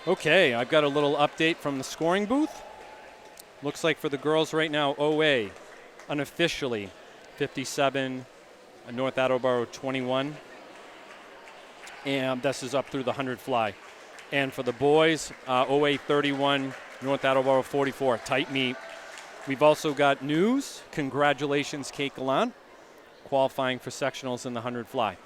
Okay, I've got a little update from the scoring booth. Looks like for the girls right now, OA unofficially 57, North Attleboro 21. And this is up through the 100 fly. And for the boys, OA 31, North Attleboro 44. Tight meet. We've also got news. Congratulations, Kate Gallant, qualifying for sectionals in the 100 fly.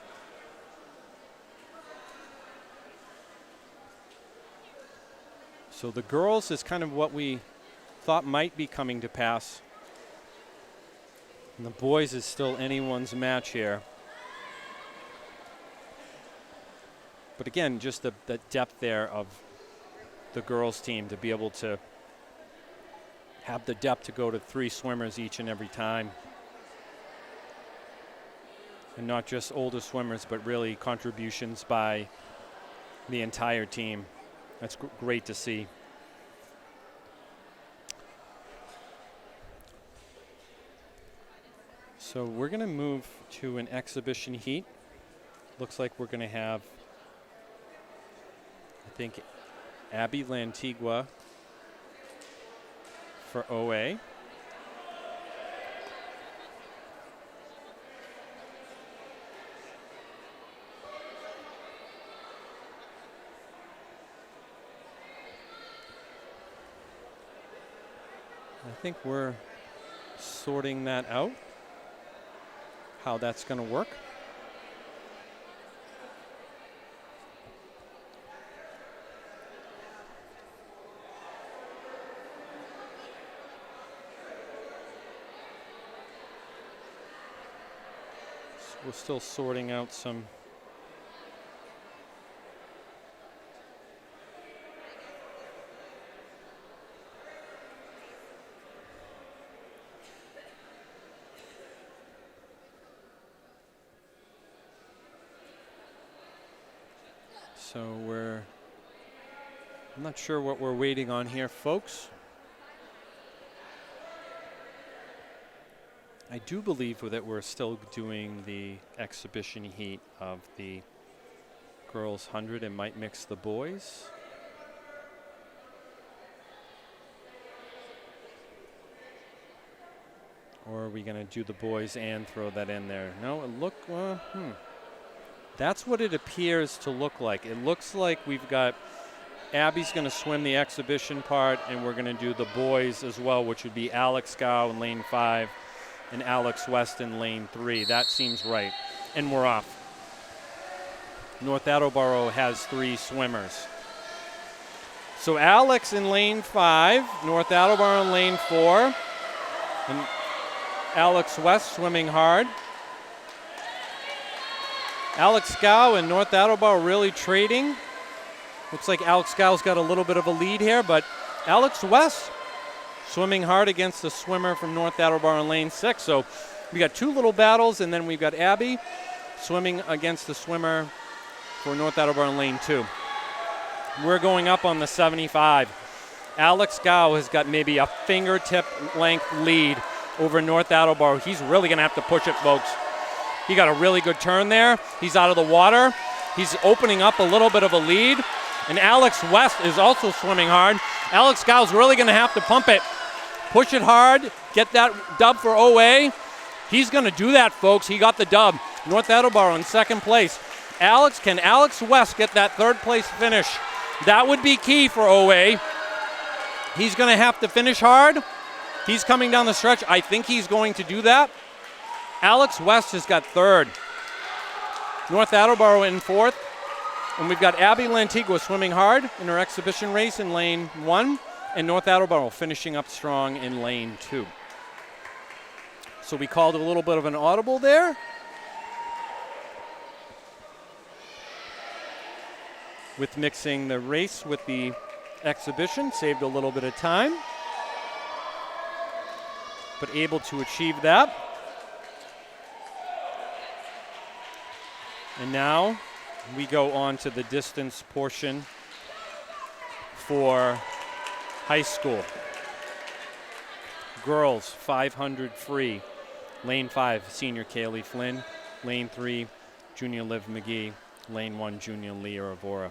So the girls is kind of what we thought might be coming to pass. And the boys is still anyone's match here. But again, just the depth there of the girls' team to be able to have the depth to go to 3 swimmers each and every time. And not just older swimmers, but really contributions by the entire team. That's great to see. So we're going to move to an exhibition heat. Looks like we're going to have, I think, Abby Lantigua for OA. I think we're sorting that out, how that's going to work. So we're still sorting out some I'm not sure what we're waiting on here, folks. I do believe that we're still doing the exhibition heat of the girls 100 and might mix the boys. Or are we going to do the boys and throw that in there? No, it look, That's what it appears to look like. It looks like we've got Abby's going to swim the exhibition part, and we're going to do the boys as well, which would be Alex Gow in lane 5 and Alex West in lane 3. That seems right. And we're off. North Attleboro has 3 swimmers. So Alex in lane 5, North Attleboro in lane 4, and Alex West swimming hard. Alex Gow and North Attleboro really trading. Looks like Alex Gow's got a little bit of a lead here, but Alex West swimming hard against the swimmer from North Attleboro in lane 6. So we got 2 little battles, and then we've got Abby swimming against the swimmer for North Attleboro in lane 2. we're going up on the 75. Alex Gow has got maybe a fingertip length lead over North Attleboro. He's really going to have to push it, folks. He got a really good turn there. He's out of the water. He's opening up a little bit of a lead. And Alex West is also swimming hard. Alex Gow's really going to have to pump it. Push it hard. Get that dub for OA. He's going to do that, folks. He got the dub. North Attleboro in second place. Can Alex West get that third place finish? That would be key for OA. He's going to have to finish hard. He's coming down the stretch. I think he's going to do that. Alex West has got third. North Attleboro in fourth. And we've got Abby Lantigua swimming hard in her exhibition race in lane 1. And North Attleboro finishing up strong in lane 2. So we called a little bit of an audible there. With mixing the race with the exhibition, saved a little bit of time, but able to achieve that. And now we go on to the distance portion for high school. Girls 500 free. Lane 5, senior Kaylee Flynn. Lane 3, junior Liv McGee. Lane 1, junior Leah Avora.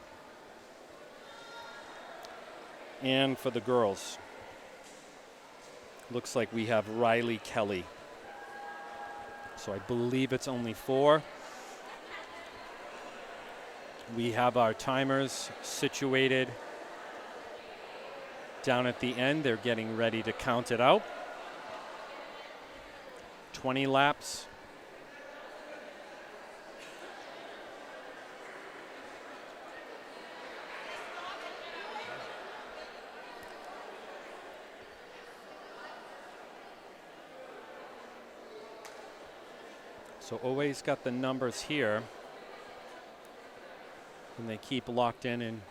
And for the girls, looks like we have Riley Kelly. So I believe it's only 4. We have our timers situated down at the end. They're getting ready to count it out. 20 laps. So always got the numbers here, and they keep locked in and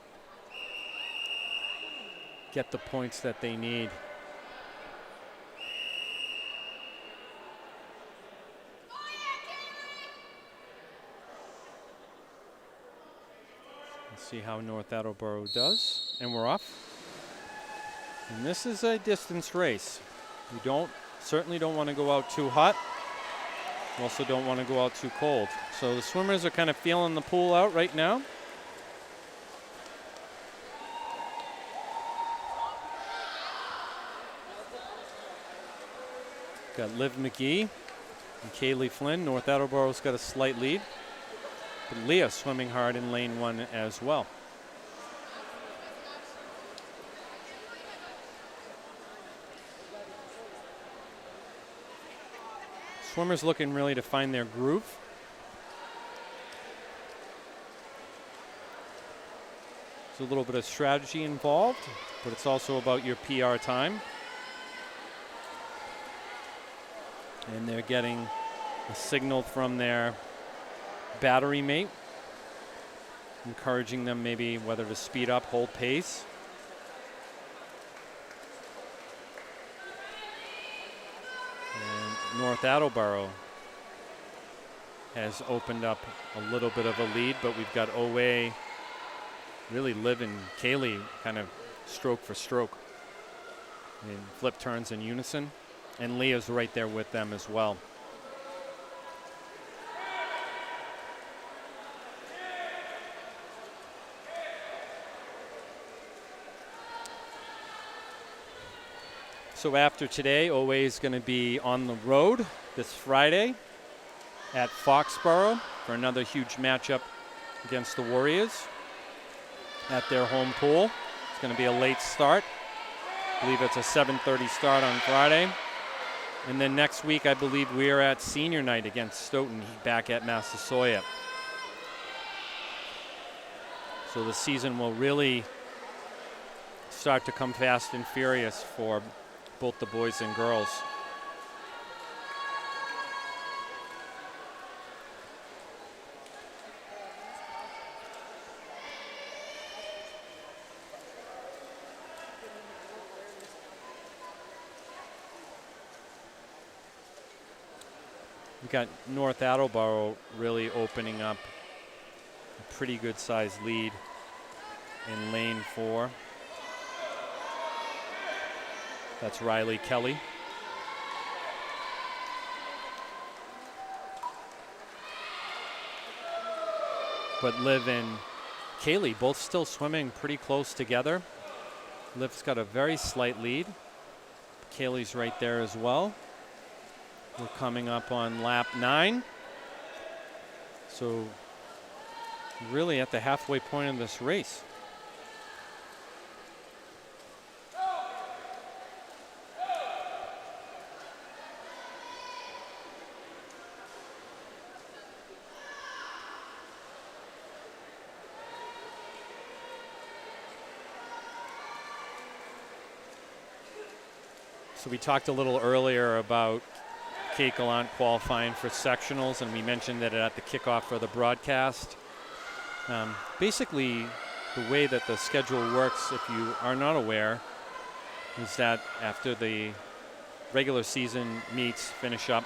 get the points that they need. Let's see how North Attleboro does, and we're off. And this is a distance race. We certainly don't want to go out too hot. Also don't want to go out too cold. So the swimmers are kind of feeling the pool out right now. Got Liv McGee and Kaylee Flynn. North Attleboro's got a slight lead. But Leah swimming hard in lane 1 as well. Swimmers looking really to find their groove. There's a little bit of strategy involved, but it's also about your PR time. And they're getting a signal from their battery mate, encouraging them maybe whether to speed up, hold pace. North Attleboro has opened up a little bit of a lead, but we've got OA really Liv and Kaylee kind of stroke for stroke. And flip turns in unison, and Leah's right there with them as well. So after today, OA is going to be on the road this Friday at Foxborough for another huge matchup against the Warriors at their home pool. It's going to be a late start. I believe it's a 7:30 start on Friday. And then next week, I believe we're at senior night against Stoughton back at Massasoit. So the season will really start to come fast and furious for both the boys and girls. We got North Attleboro really opening up a pretty good sized lead in lane 4. That's Riley Kelly. But Liv and Kaylee both still swimming pretty close together. Liv's got a very slight lead. Kaylee's right there as well. We're coming up on lap 9. So really at the halfway point of this race. So we talked a little earlier about Kate Gallant qualifying for sectionals, and we mentioned that at the kickoff for the broadcast. Basically, the way that the schedule works, if you are not aware, is that after the regular season meets finish up,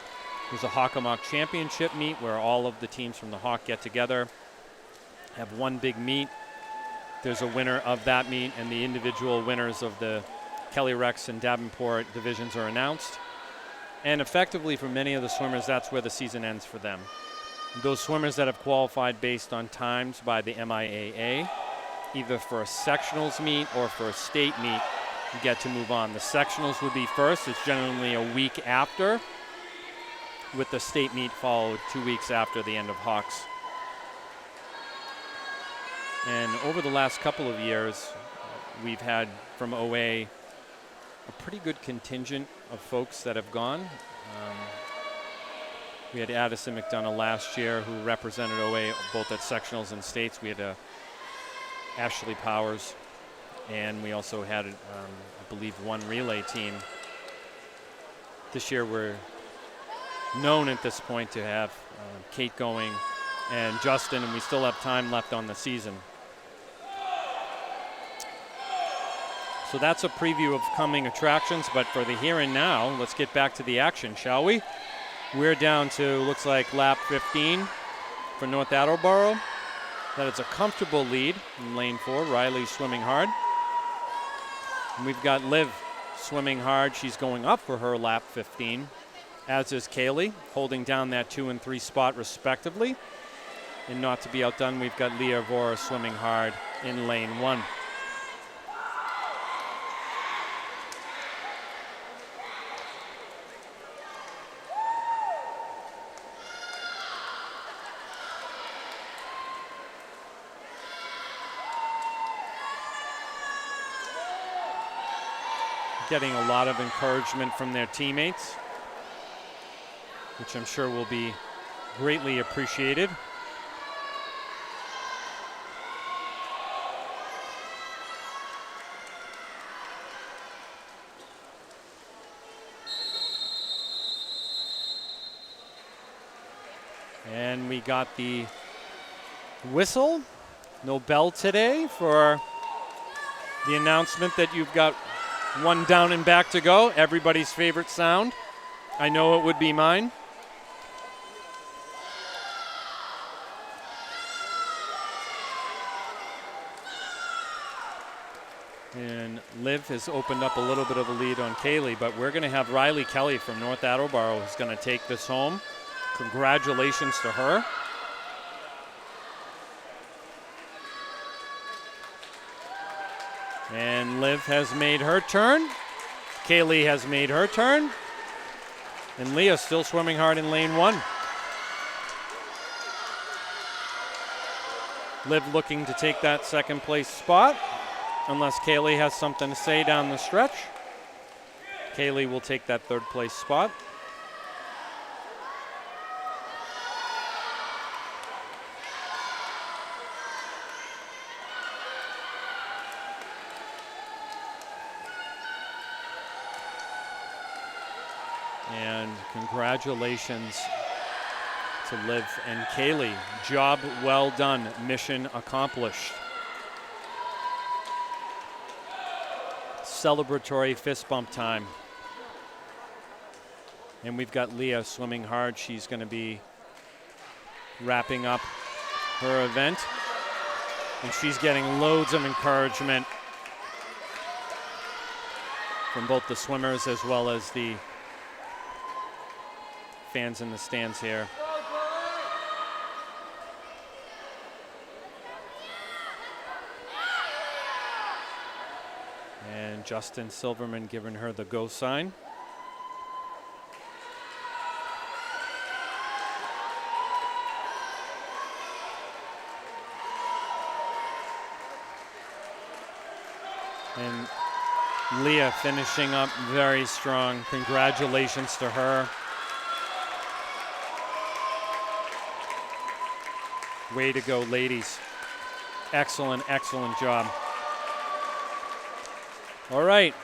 there's a Hockomock Championship meet where all of the teams from the Hawk get together, have one big meet. There's a winner of that meet, and the individual winners of the Kelly Rex and Davenport divisions are announced. And effectively for many of the swimmers, that's where the season ends for them. Those swimmers that have qualified based on times by the MIAA, either for a sectionals meet or for a state meet, get to move on. The sectionals would be first. It's generally a week after, with the state meet followed 2 weeks after the end of Hawks. And over the last couple of years, we've had from OA a pretty good contingent of folks that have gone. We had Addison McDonough last year who represented OA both at sectionals and states. We had Ashley Powers, and we also had, I believe, one relay team. This year we're known at this point to have Kate going and Justin, and we still have time left on the season. So that's a preview of coming attractions, but for the here and now, let's get back to the action, shall we? We're down to, looks like, lap 15 for North Attleboro. That is a comfortable lead in lane 4. Riley's swimming hard. And we've got Liv swimming hard. She's going up for her lap 15, as is Kaylee, holding down that 2 and 3 spot respectively. And not to be outdone, we've got Leah Vora swimming hard in lane 1. Getting a lot of encouragement from their teammates, which I'm sure will be greatly appreciated. And we got the whistle. No bell today for the announcement that you've got one down and back to go. Everybody's favorite sound. I know it would be mine. And Liv has opened up a little bit of a lead on Kaylee, but we're going to have Riley Kelly from North Attleboro who's going to take this home. Congratulations to her. And Liv has made her turn. Kaylee has made her turn. And Leah's still swimming hard in lane 1. Liv looking to take that second place spot, unless Kaylee has something to say down the stretch. Kaylee will take that third place spot. And congratulations to Liv and Kaylee. Job well done, mission accomplished. Celebratory fist bump time. And we've got Leah swimming hard. She's going to be wrapping up her event. And she's getting loads of encouragement from both the swimmers as well as the fans in the stands here. And Justin Silverman giving her the go sign. And Leah finishing up very strong. Congratulations to her. Way to go, ladies. Excellent, excellent job. All right,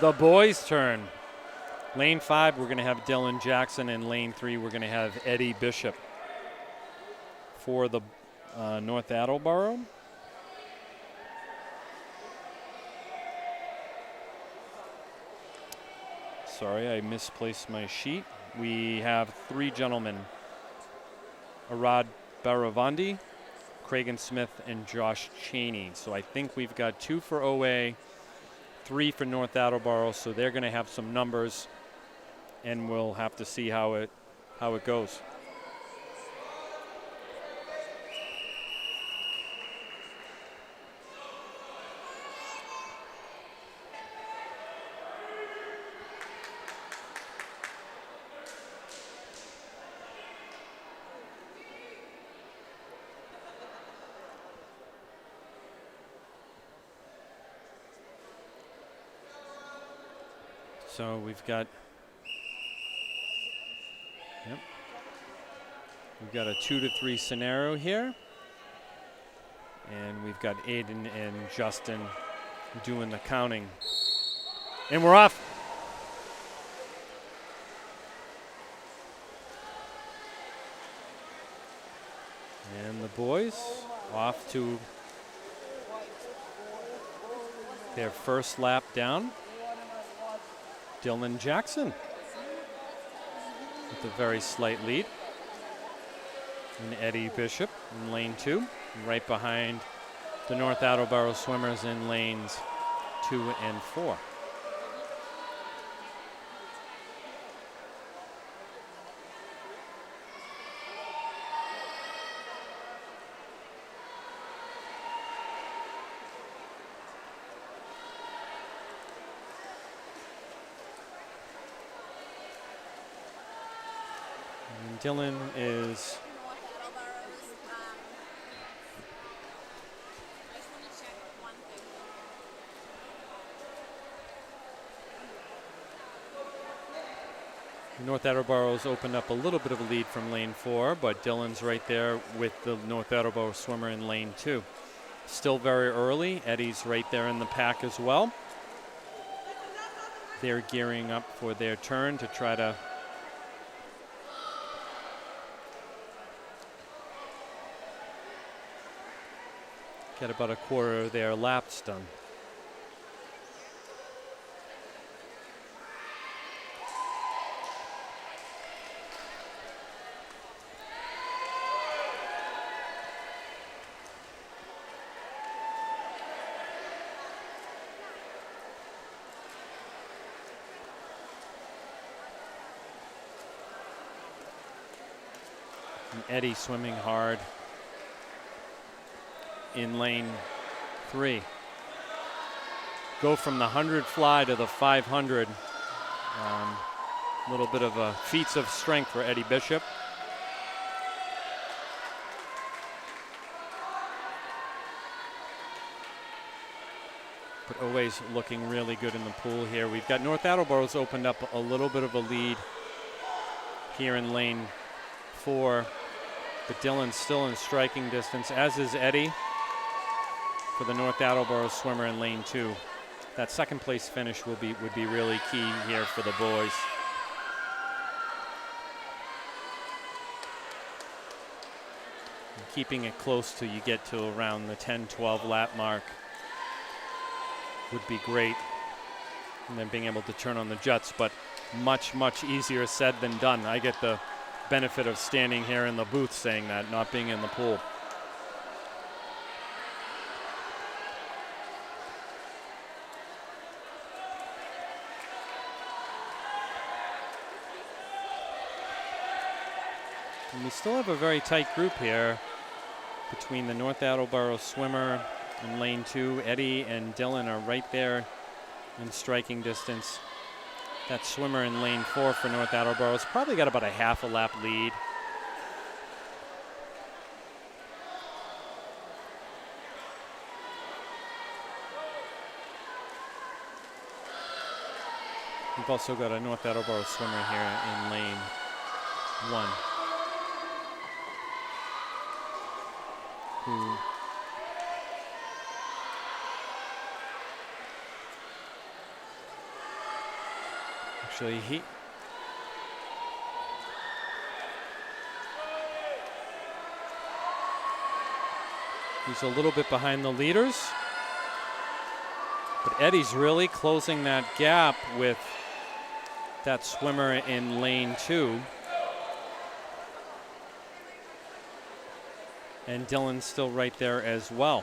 the boys' turn. Lane 5, we're going to have Dylan Jackson, and lane 3, we're going to have Eddie Bishop. For the North Attleboro. Sorry, I misplaced my sheet. We have 3 gentlemen. Arad Baravandi, Cragen Smith, and Josh Cheney. So I think we've got 2 for OA, 3 for North Attleboro, so they're going to have some numbers, and we'll have to see how it goes. So we've got a 2 to 3 scenario here, and we've got Aiden and Justin doing the counting, and we're off. And the boys off to their first lap down. Dylan Jackson with a very slight lead. And Eddie Bishop in lane 2, right behind the North Attleboro swimmers in lanes 2 and 4. Dylan is North Attleboro's opened up a little bit of a lead from lane 4, but Dylan's right there with the North Attleboro swimmer in lane 2. Still very early. Eddie's right there in the pack as well. They're gearing up for their turn to try to get about a quarter of their laps done. And Eddie swimming hard in lane 3. Go from the 100 fly to the 500. A little bit of a feats of strength for Eddie Bishop. But always looking really good in the pool here. We've got North Attleboro's opened up a little bit of a lead here in lane 4. But Dylan's still in striking distance, as is Eddie for the North Attleboro swimmer in lane 2. That second place finish would be really key here for the boys. And keeping it close till you get to around the 10-12 lap mark would be great. And then being able to turn on the jets, but much, much easier said than done. I get the benefit of standing here in the booth saying that, not being in the pool. And we still have a very tight group here between the North Attleboro swimmer in lane 2. Eddie and Dylan are right there in striking distance. That swimmer in lane 4 for North Attleboro has probably got about a half a lap lead. We've also got a North Attleboro swimmer here in lane 1. Actually, he's a little bit behind the leaders. But Eddie's really closing that gap with that swimmer in lane 2. And Dylan's still right there as well.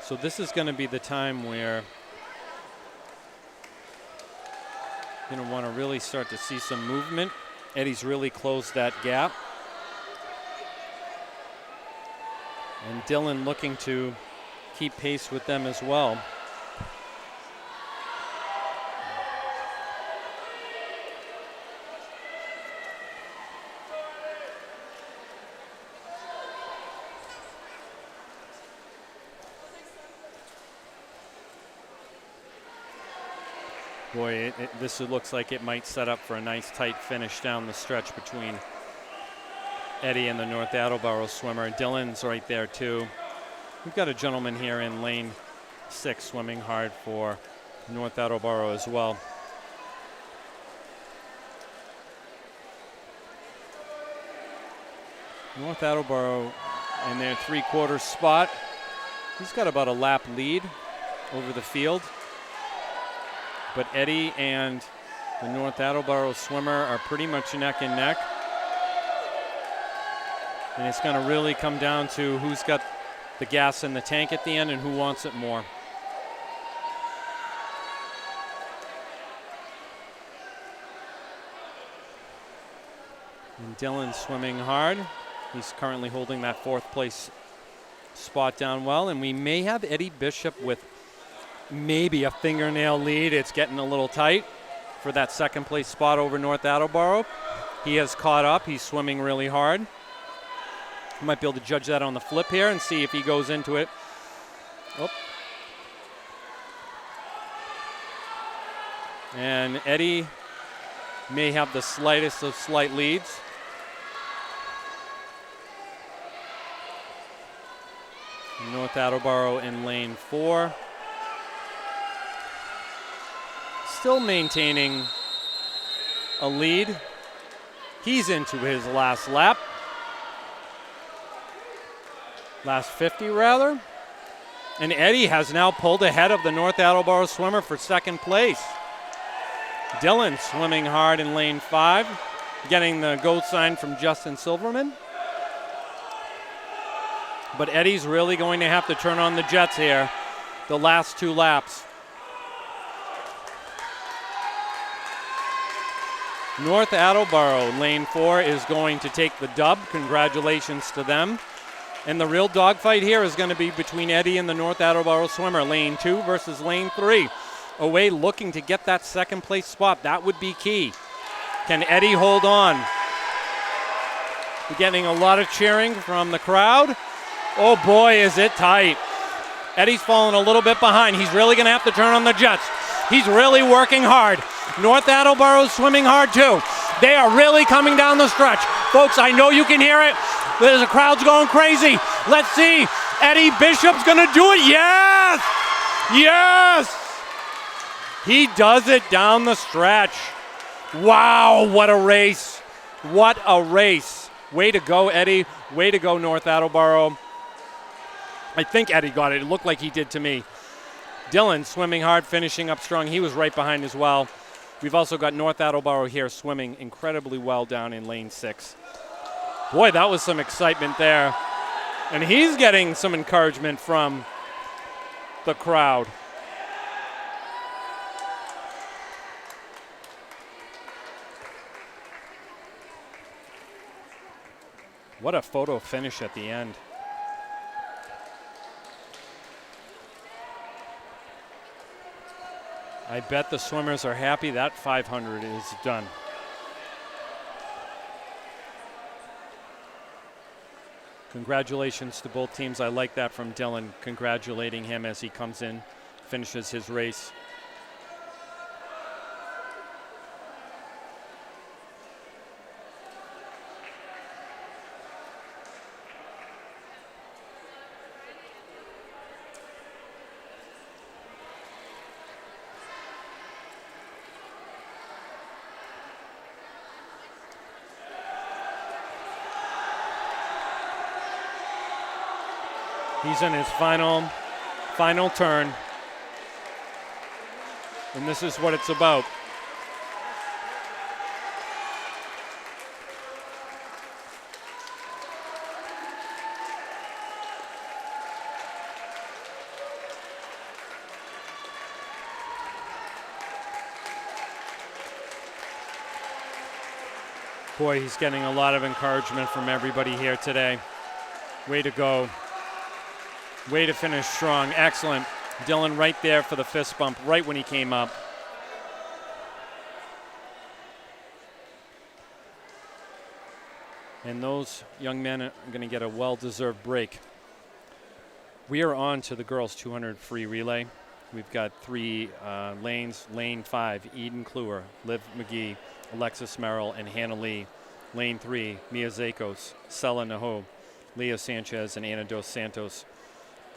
So this is going to be the time where you're going to want to really start to see some movement. Eddie's really closed that gap. And Dylan looking to keep pace with them as well. Boy, this looks like it might set up for a nice tight finish down the stretch between Eddie and the North Attleboro swimmer. Dylan's right there too. We've got a gentleman here in lane 6 swimming hard for North Attleboro as well. North Attleboro in their 3/4 spot. He's got about a lap lead over the field. But Eddie and the North Attleboro swimmer are pretty much neck and neck. And it's going to really come down to who's got the gas in the tank at the end and who wants it more. And Dylan's swimming hard. He's currently holding that 4th place spot down well. And we may have Eddie Bishop with maybe a fingernail lead. It's getting a little tight for that 2nd place spot over North Attleboro. He has caught up. He's swimming really hard. You might be able to judge that on the flip here and see if he goes into it. Oh. And Eddie may have the slightest of slight leads. North Attleboro in lane 4. Still maintaining a lead. He's into his last lap. Last 50 rather. And Eddie has now pulled ahead of the North Attleboro swimmer for 2nd place. Dylan swimming hard in lane 5, getting the go sign from Justin Silverman. But Eddie's really going to have to turn on the jets here the last 2 laps. North Attleboro, lane 4, is going to take the dub. Congratulations to them. And the real dogfight here is going to be between Eddie and the North Attleboro swimmer, lane 2 versus lane 3. Away looking to get that 2nd place spot. That would be key. Can Eddie hold on? We're getting a lot of cheering from the crowd. Oh boy, is it tight. Eddie's falling a little bit behind. He's really going to have to turn on the jets. He's really working hard. North Attleboro's swimming hard too. They are really coming down the stretch. Folks, I know you can hear it. There's a crowd's going crazy. Let's see. Eddie Bishop's going to do it. Yes! Yes! He does it down the stretch. Wow, what a race. What a race. Way to go, Eddie. Way to go, North Attleboro. I think Eddie got it. It looked like he did to me. Dylan swimming hard, finishing up strong. He was right behind as well. We've also got North Attleboro here swimming incredibly well down in lane 6. Boy, that was some excitement there. And he's getting some encouragement from the crowd. What a photo finish at the end. I bet the swimmers are happy that 500 is done. Congratulations to both teams. I like that from Dylan, congratulating him as he comes in, finishes his race. He's in his final turn. And this is what it's about. Boy, he's getting a lot of encouragement from everybody here today. Way to go. Way to finish strong. Excellent. Dylan right there for the fist bump right when he came up. And those young men are going to get a well-deserved break. We are on to the girls' 200 free relay. We've got 3 lanes. Lane 5, Eden Kluwer, Liv McGee, Alexis Merrill, and Hannah Lee. Lane 3, Mia Zakos, Sela Naho, Leah Sanchez, and Ana Dos Santos.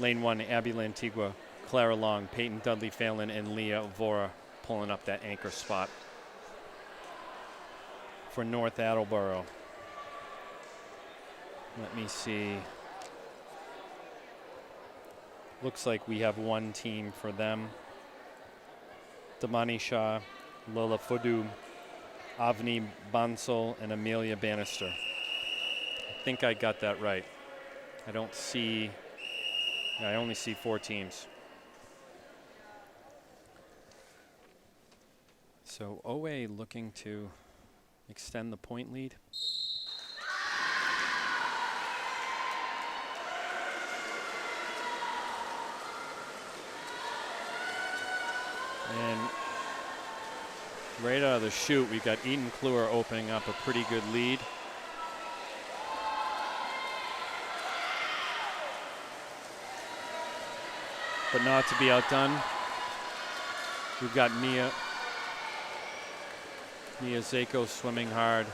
Lane 1, Abby Lantigua, Clara Long, Peyton Dudley Phelan, and Leah Vora pulling up that anchor spot for North Attleboro. Let me see. Looks like we have one team for them. Damani Shah, Lola Fudu, Avni Bansal, and Amelia Bannister. I think I got that right. I don't see... I only see 4 teams. So OA looking to extend the point lead. And right out of the chute, we've got Eden Kluwer opening up a pretty good lead. But not to be outdone. We've got Mia Zako swimming hard.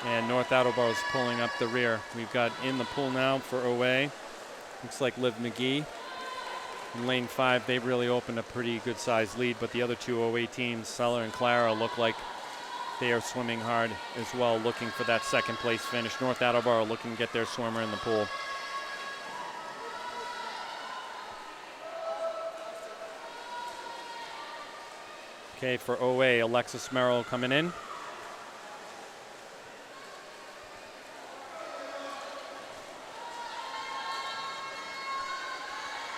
And North Attleboro's pulling up the rear. We've got in the pool now for OA. Looks like Liv McGee. In lane 5, they've really opened a pretty good sized lead, but the other 2 OA teams, Seller and Clara, look like they are swimming hard as well, looking for that second place finish. North Attleboro looking to get their swimmer in the pool. Okay, for OA, Alexis Merrill coming in.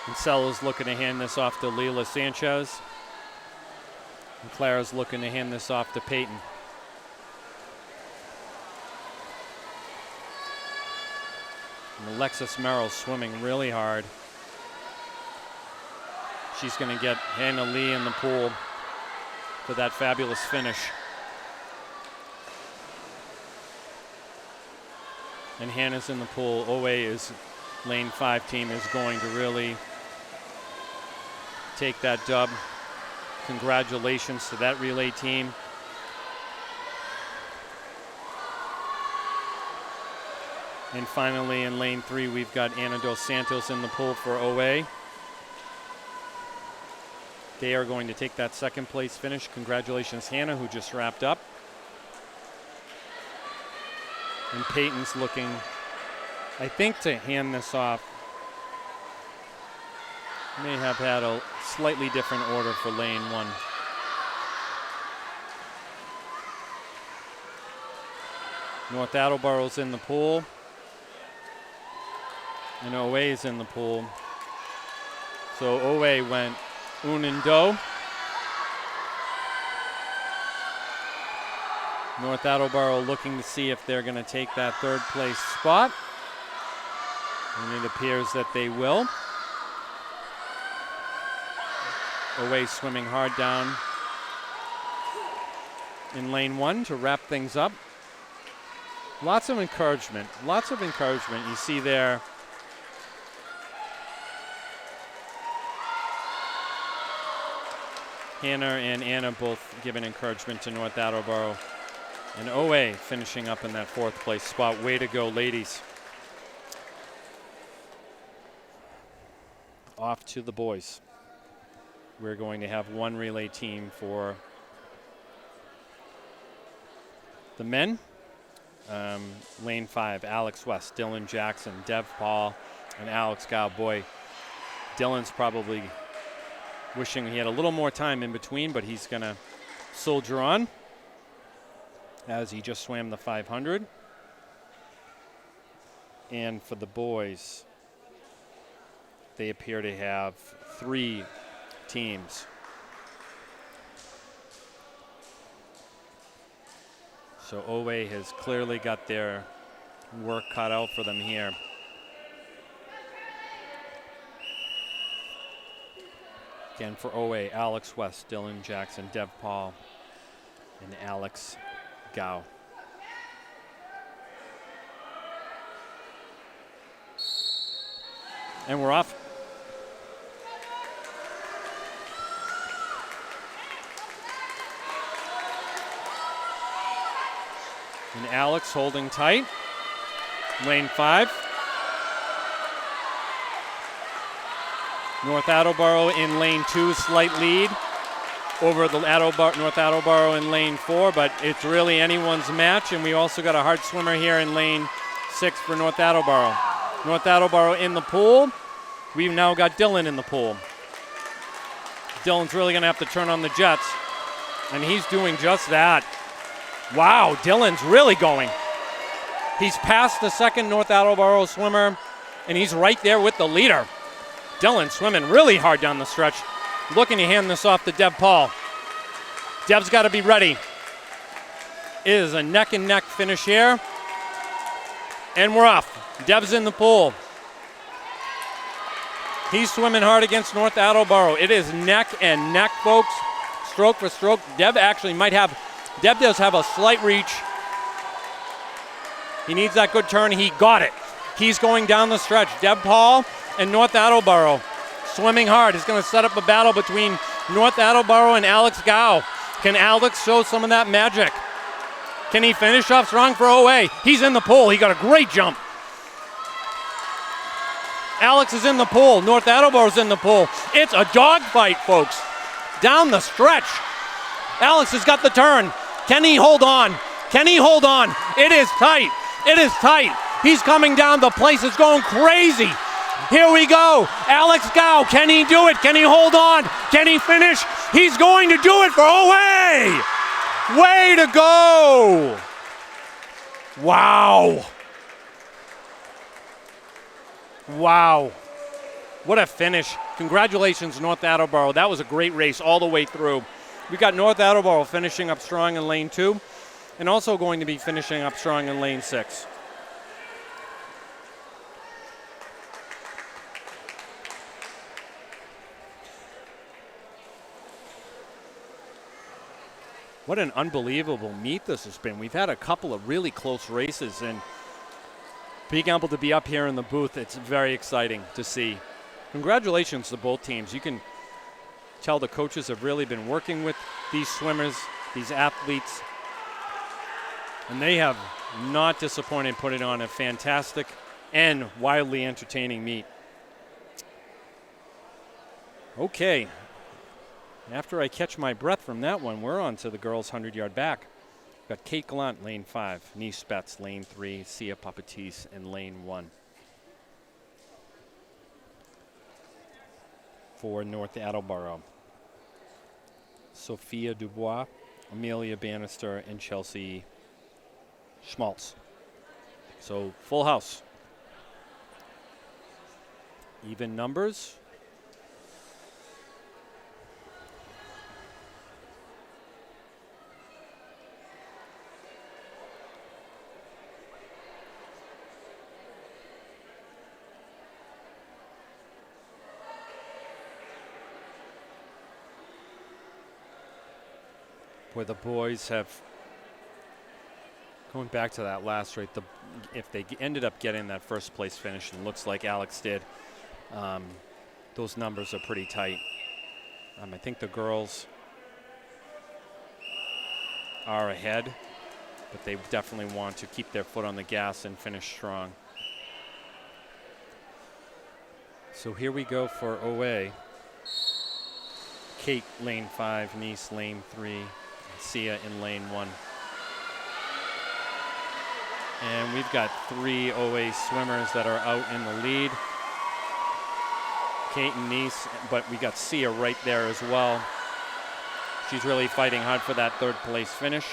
And Sella's looking to hand this off to Leila Sanchez. And Clara's looking to hand this off to Peyton. And Alexis Merrill swimming really hard. She's going to get Hannah Lee in the pool for that fabulous finish. And Hannah's in the pool. OA is lane 5 team is going to really take that dub. Congratulations to that relay team. And finally in lane 3, we've got Ana Dos Santos in the pool for OA. They are going to take that second place finish. Congratulations, Hannah, who just wrapped up. And Peyton's looking, I think, to hand this off. May have had a slightly different order for lane 1. North Attleboro's in the pool. And OA's in the pool. So OA went un and do. North Attleboro looking to see if they're going to take that third place spot. And it appears that they will. Away swimming hard down in lane 1 to wrap things up. Lots of encouragement. Lots of encouragement. You see there. Hannah and Anna both giving encouragement to North Attleboro. And OA finishing up in that 4th place spot. Way to go, ladies. Off to the boys. We're going to have one relay team for the men. Lane 5, Alex West, Dylan Jackson, Dev Paul, and Alex Gow. Boy, Dylan's probably wishing he had a little more time in between, but he's going to soldier on as he just swam the 500. And for the boys, they appear to have 3 teams. So OA has clearly got their work cut out for them here. Again for OA, Alex West, Dylan Jackson, Dev Paul, and Alex Gow. And we're off. And Alex holding tight. Lane 5. North Attleboro in lane 2, slight lead over the North Attleboro in lane 4, but it's really anyone's match, and we also got a hard swimmer here in lane 6 for North Attleboro. North Attleboro in the pool. We've now got Dylan in the pool. Dylan's really going to have to turn on the jets, and he's doing just that. Wow, Dylan's really going. He's past the second North Attleboro swimmer, and he's right there with the leader. Dylan swimming really hard down the stretch, looking to hand this off to Dev Paul. Dev's got to be ready. It is a neck and neck finish here, and we're off. Dev's in the pool. He's swimming hard against North Attleboro. It is neck and neck, folks, stroke for stroke. Dev does have a slight reach. He needs that good turn. He got it. He's going down the stretch. Dev Paul and North Attleboro swimming hard. It's going to set up a battle between North Attleboro and Alex Gow. Can Alex show some of that magic? Can he finish off strong for OA? He's in the pool. He got a great jump. Alex is in the pool. North Attleboro's in the pool. It's a dogfight, folks. Down the stretch. Alex has got the turn. Can he hold on? Can he hold on? It is tight. It is tight. He's coming down. The place is going crazy. Here we go. Alex Gow. Can he do it? Can he hold on? Can he finish? He's going to do it for OA. Way to go. Wow. Wow. What a finish. Congratulations, North Attleboro. That was a great race all the way through. We got North Attleboro finishing up strong in lane 2 and also going to be finishing up strong in lane 6. What an unbelievable meet this has been. We've had a couple of really close races, and being able to be up here in the booth, it's very exciting to see. Congratulations to both teams. You can tell the coaches have really been working with these swimmers, these athletes, and they have not disappointed putting on a fantastic and wildly entertaining meet. Okay. After I catch my breath from that one, we're on to the girls' 100-yard back. We've got Kate Gallant, lane 5, Nice Betts, lane 3, Sia Papatis in lane 1. For North Attleboro, Sophia Dubois, Amelia Bannister, and Chelsea Schmaltz. So full house. Even numbers. where the boys have, going back to that last rate, if they ended up getting that first place finish, and looks like Alex did, those numbers are pretty tight. I think the girls are ahead, but they definitely want to keep their foot on the gas and finish strong. So here we go for OA. Kate, lane 5, Nice, lane 3, and Sia in lane 1. And we've got 3 OA swimmers that are out in the lead. Kate and Nice, but we got Sia right there as well. She's really fighting hard for that third place finish.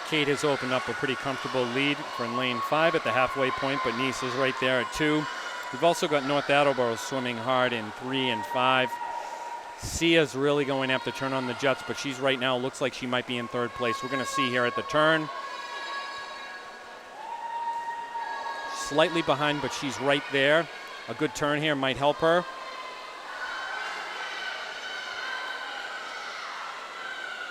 Kate has opened up a pretty comfortable lead from lane 5 at the halfway point, but Nice is right there at 2. We've also got North Attleboro swimming hard in 3 and 5. Sia's really going to have to turn on the jets, but she's right now, looks like she might be in third place. We're going to see here at the turn. Slightly behind, but she's right there. A good turn here might help her.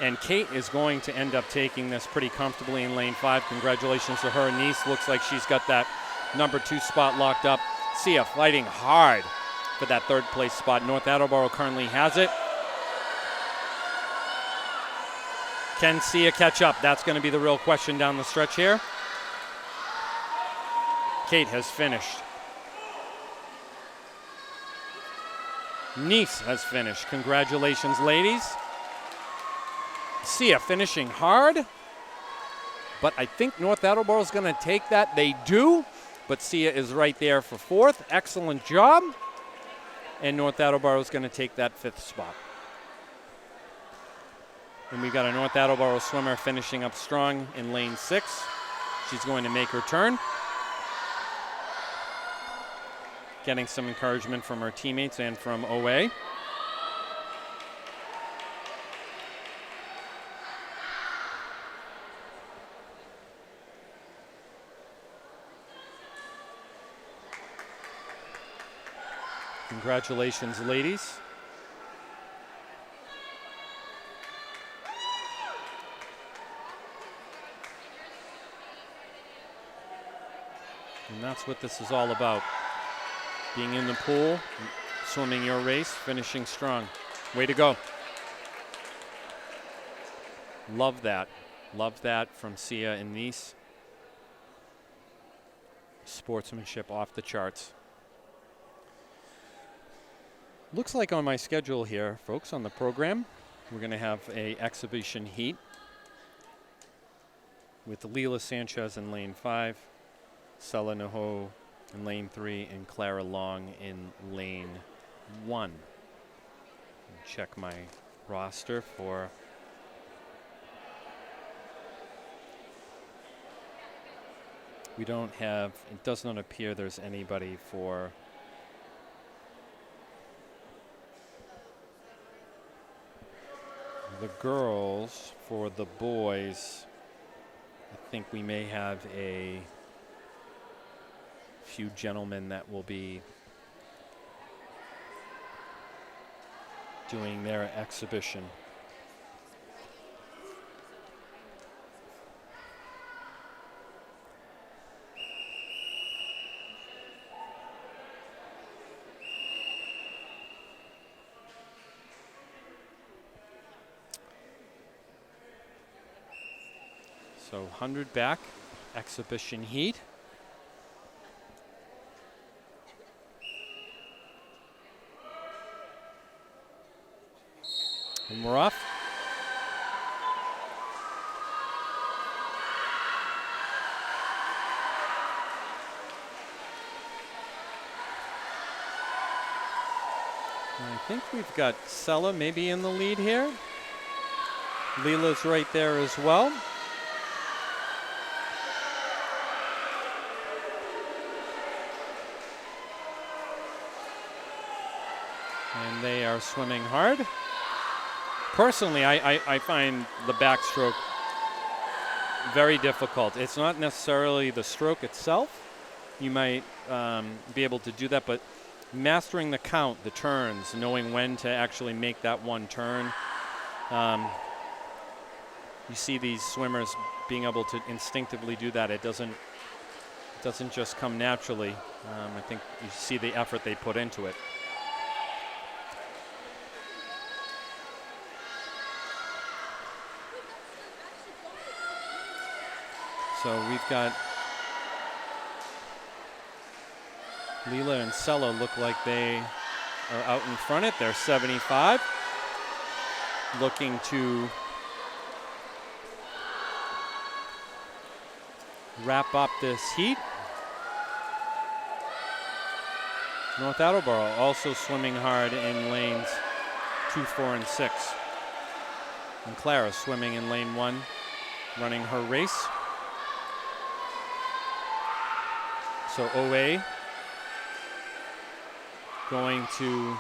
And Kate is going to end up taking this pretty comfortably in lane 5. Congratulations to her. Nice looks like she's got that number 2 spot locked up. Sia fighting hard for that third place spot. North Attleboro currently has it. Can Sia catch up? That's going to be the real question down the stretch here. Kate has finished. Nice has finished. Congratulations, ladies. Sia finishing hard, but I think North Attleboro is going to take that. They do, but Sia is right there for 4th. Excellent job. And North Attleboro is going to take that 5th spot. And we've got a North Attleboro swimmer finishing up strong in lane 6. She's going to make her turn. Getting some encouragement from her teammates and from OA. Congratulations, ladies. And that's what this is all about. Being in the pool, swimming your race, finishing strong. Way to go. Love that. Love that from Sia and Nice. Sportsmanship off the charts. Looks like on my schedule here, folks, on the program, we're going to have a exhibition heat with Leila Sanchez in lane 5, Sela Naho in lane 3, and Clara Long in lane 1. Check my roster for we don't have, it does not appear there's anybody for the girls. For the boys, I think we may have a few gentlemen that will be doing their exhibition. So 100 back, exhibition heat. And we're off. And I think we've got Sela maybe in the lead here. Leila's right there as well. And they are swimming hard. Personally, I find the backstroke very difficult. It's not necessarily the stroke itself. You might be able to do that, but mastering the count, the turns, knowing when to actually make that one turn. You see these swimmers being able to instinctively do that. It doesn't just come naturally. I think you see the effort they put into it. So we've got Leela and Sella look like they are out in front at their 75, looking to wrap up this heat. North Attleboro also swimming hard in lanes 2, 4, and 6. And Clara swimming in lane 1, running her race. So OA going to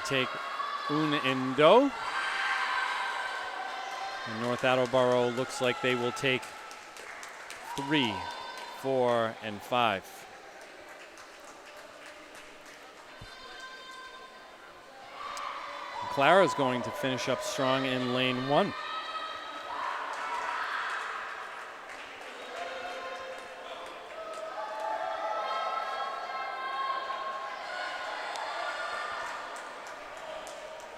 take Un and Do. And North Attleboro looks like they will take 3, 4, and 5. Clara is going to finish up strong in lane 1.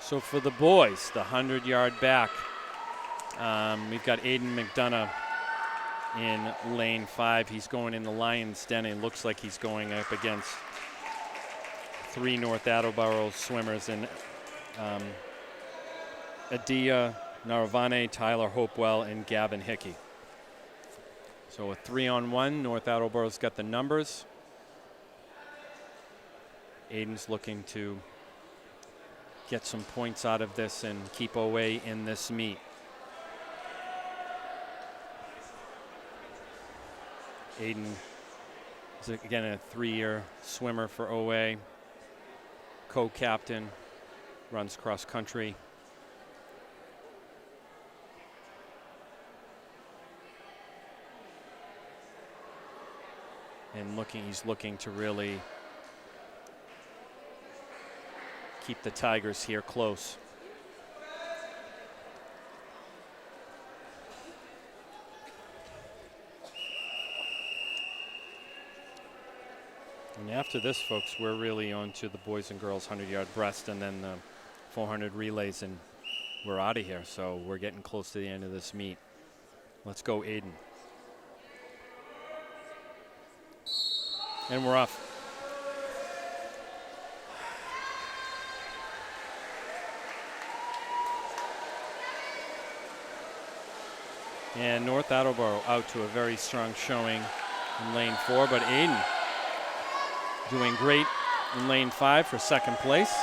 So for the boys, the 100-yard back, we've got Aiden McDonough in lane 5. He's going in the Lion's Den. It looks like he's going up against 3 North Attleboro swimmers in Adia Naravane, Tyler Hopewell, and Gavin Hickey. So a 3-on-1. North Attleboro's got the numbers. Aiden's looking to get some points out of this and keep away in this meet. Aiden is again a 3-year swimmer for OA, co-captain, runs cross country. And he's looking to really keep the Tigers here close. And after this, folks, we're really on to the boys and girls 100-yard breast and then the 400 relays, and we're out of here. So we're getting close to the end of this meet. Let's go, Aiden. And we're off. And North Attleboro out to a very strong showing in lane 4, but Aiden doing great in lane 5 for second place.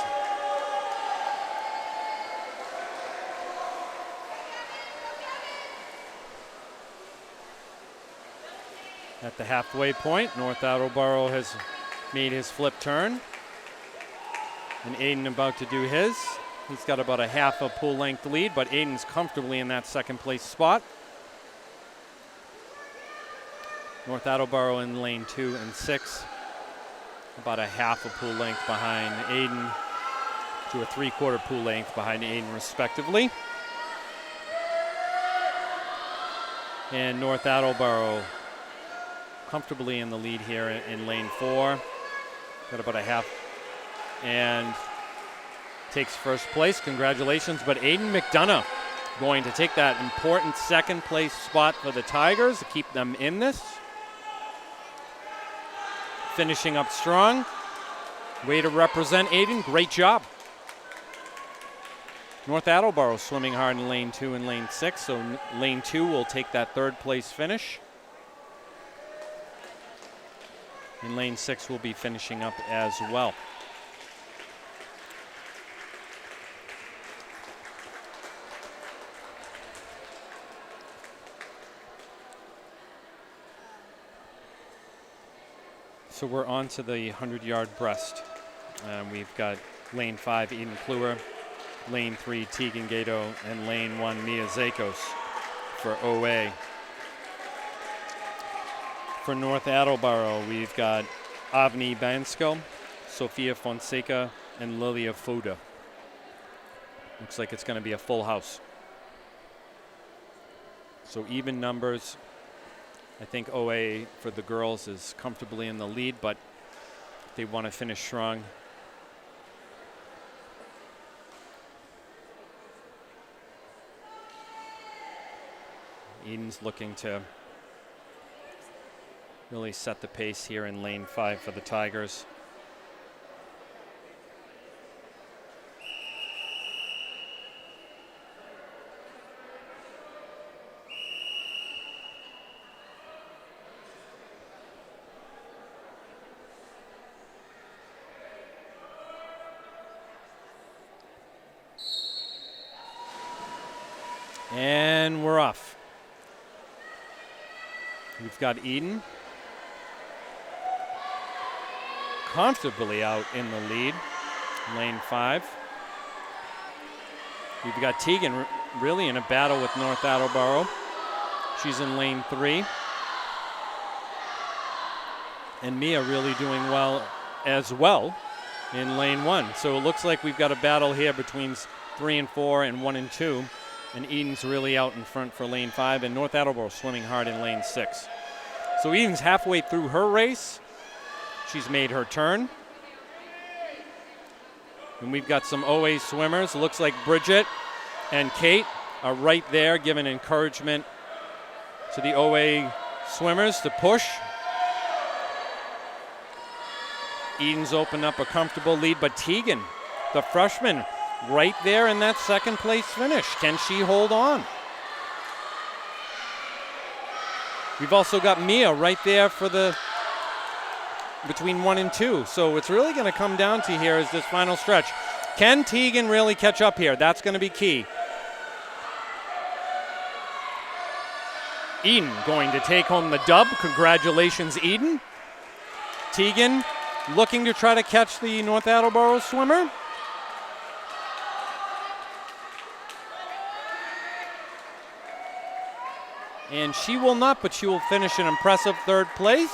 At the halfway point, North Attleboro has made his flip turn. And Aiden about to do his. He's got about a half a pool length lead, but Aiden's comfortably in that second place spot. North Attleboro in lane 2 and 6, about a half a pool length behind Aiden to a 3/4 pool length behind Aiden respectively. And North Attleboro comfortably in the lead here in lane 4. Got about a half and takes first place. Congratulations. But Aiden McDonough going to take that important second place spot for the Tigers to keep them in this. Finishing up strong. Way to represent, Aiden. Great job. North Attleboro swimming hard in lane 2 and lane 6, so lane 2 will take that third place finish. And lane 6 will be finishing up as well. So we're on to the 100-yard breast. We've got lane 5, Eden Kluwer, lane 3, Tegan Gato, and lane 1, Mia Zakos for OA. For North Attleboro, we've got Avni Bansko, Sofia Fonseca, and Lilia Foda. Looks like it's going to be a full house. So even numbers. I think OA for the girls is comfortably in the lead, but they want to finish strong. Eden's looking to really set the pace here in lane 5 for the Tigers. And we're off. We've got Eden comfortably out in the lead, lane 5. We've got Tegan really in a battle with North Attleboro. She's in lane 3. And Mia really doing well as well in lane 1. So it looks like we've got a battle here between 3 and 4 and 1 and 2. And Eden's really out in front for lane 5, and North Attleboro swimming hard in lane 6. So Eden's halfway through her race. She's made her turn. And we've got some OA swimmers. It looks like Bridget and Kate are right there giving encouragement to the OA swimmers to push. Eden's opened up a comfortable lead, but Tegan, the freshman, right there in that second place finish. Can she hold on? We've also got Mia right there for the between 1 and 2. So it's really going to come down to here is this final stretch. Can Tegan really catch up here? That's going to be key. Eden going to take home the dub. Congratulations, Eden. Tegan looking to try to catch the North Attleboro swimmer. And she will not, but she will finish in impressive 3rd place.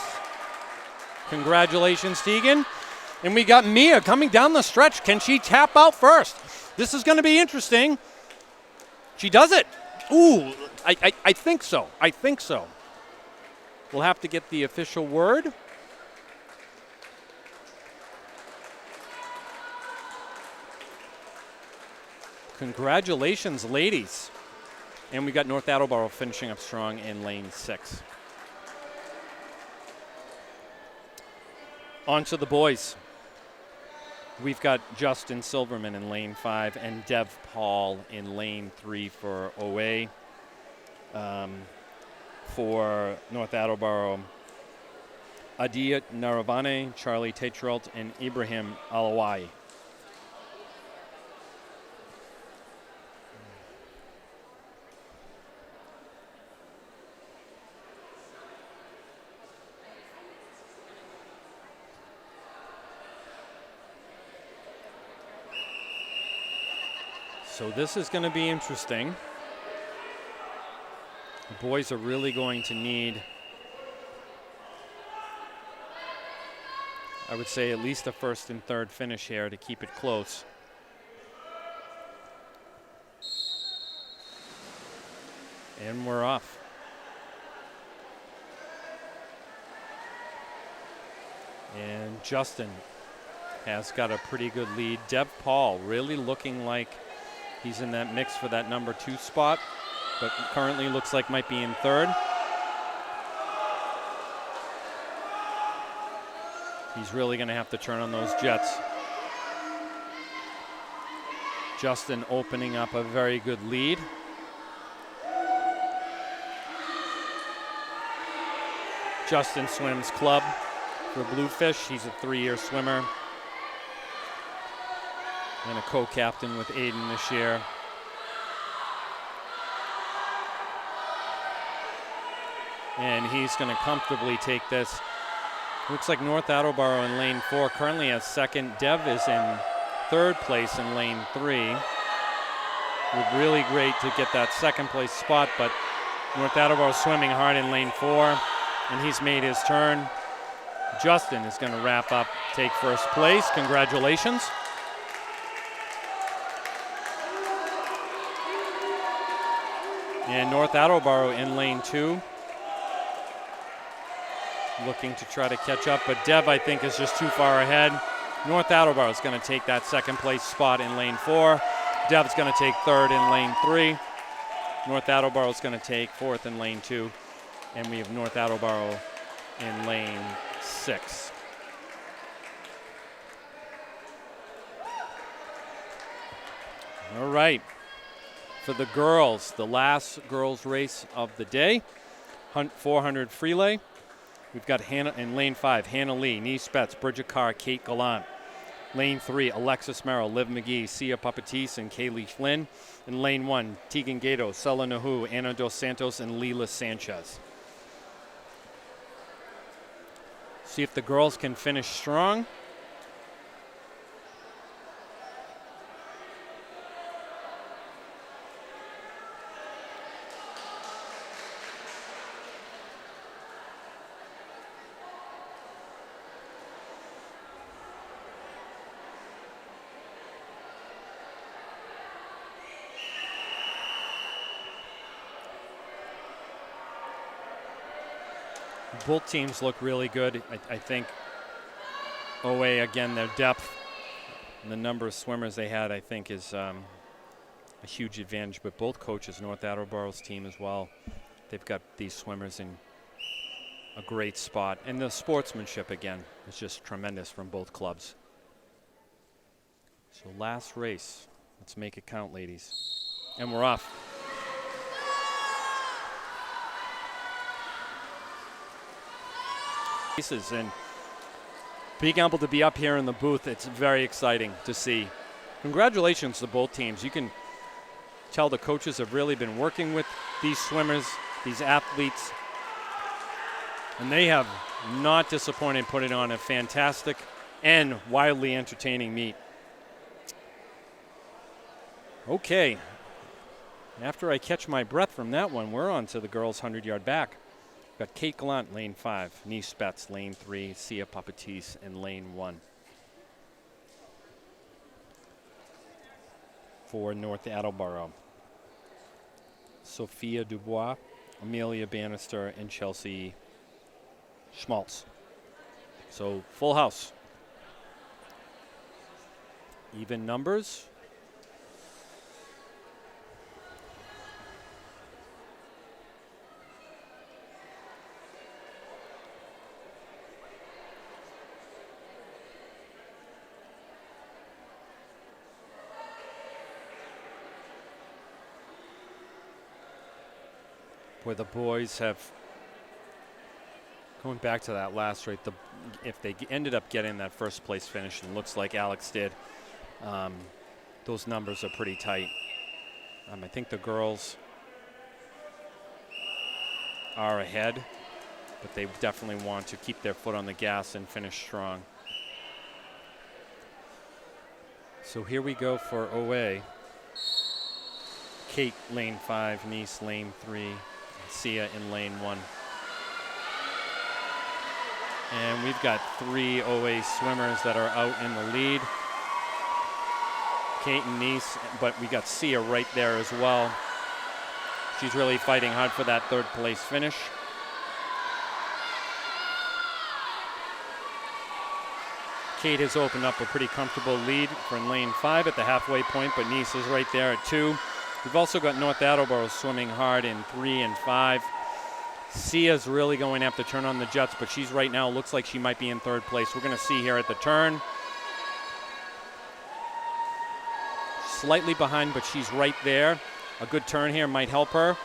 Congratulations, Tegan. And we got Mia coming down the stretch. Can she tap out first? This is going to be interesting. She does it. Ooh, I think so. I think so. We'll have to get the official word. Congratulations, ladies. And we got North Attleboro finishing up strong in lane 6. On to the boys. We've got Justin Silverman in lane 5 and Dev Paul in lane 3 for OA. For North Attleboro, Adiyat Naravane, Charlie Tetralt, and Ibrahim Alawai. So this is going to be interesting. The boys are really going to need, I would say, at least a 1st and 3rd finish here to keep it close. And we're off. And Justin has got a pretty good lead. Dev Paul really looking like he's in that mix for that number 2 spot, but currently looks like might be in 3rd. He's really going to have to turn on those jets. Justin opening up a very good lead. Justin swims club for Bluefish. He's a 3-year swimmer and a co-captain with Aiden this year. And he's going to comfortably take this. Looks like North Attleboro in lane 4 currently has 2nd. Dev is in 3rd place in lane 3. Would really great to get that 2nd place spot, but North Attleboro swimming hard in lane 4. and he's made his turn. Justin is going to wrap up, take first place. Congratulations. And North Attleboro in lane 2. Looking to try to catch up, but Dev, I think, is just too far ahead. North Attleboro is going to take that second place spot in lane 4. Dev's going to take third in lane 3. North Attleboro is going to take fourth in lane 2. And we have North Attleboro in lane 6. All right. For the girls, the last girls race of the day, 400 Freelay. We've got Hannah in lane 5, Hannah Lee, Nice Betts, Bridget Carr, Kate Gallant. Lane 3, Alexis Merrill, Liv McGee, Sia Papatis, and Kaylee Flynn. In lane 1, Tegan Gato, Sela Nahu, Ana Dos Santos, and Leela Sanchez. See if the girls can finish strong. Both teams look really good. I think OA, again, their depth and the number of swimmers they had, I think, is a huge advantage. But both coaches, North Attleboro's team as well, they've got these swimmers in a great spot. And the sportsmanship, again, is just tremendous from both clubs. So last race. Let's make it count, ladies. And we're off. And being able to be up here in the booth, it's very exciting to see. Congratulations to both teams. You can tell the coaches have really been working with these swimmers, these athletes, and they have not disappointed, putting on a fantastic and wildly entertaining meet. Okay, after I catch my breath from that one, we're on to the girls' 100-yard back. We've got Kate Gallant, lane 5, Nice Betts, lane 3, Sia Papatis in lane 1. For North Attleboro, Sophia Dubois, Amelia Bannister, and Chelsea Schmaltz. So full house. Even numbers. Where the boys have, going back to that last race, if they ended up getting that first place finish, and looks like Alex did, those numbers are pretty tight. I think the girls are ahead, but they definitely want to keep their foot on the gas and finish strong. So here we go for OA. Kate, lane 5, Nice, lane 3. Sia in lane 1. And we've got 3 OA swimmers that are out in the lead. Kate and Nice, but we got Sia right there as well. She's really fighting hard for that third place finish. Kate has opened up a pretty comfortable lead from lane 5 at the halfway point, but Nice is right there at 2. We've also got North Attleboro swimming hard in 3 and 5. Sia's really going to have to turn on the jets, but she's right now, looks like she might be in third place. We're going to see here at the turn. Slightly behind, but she's right there. A good turn here might help her.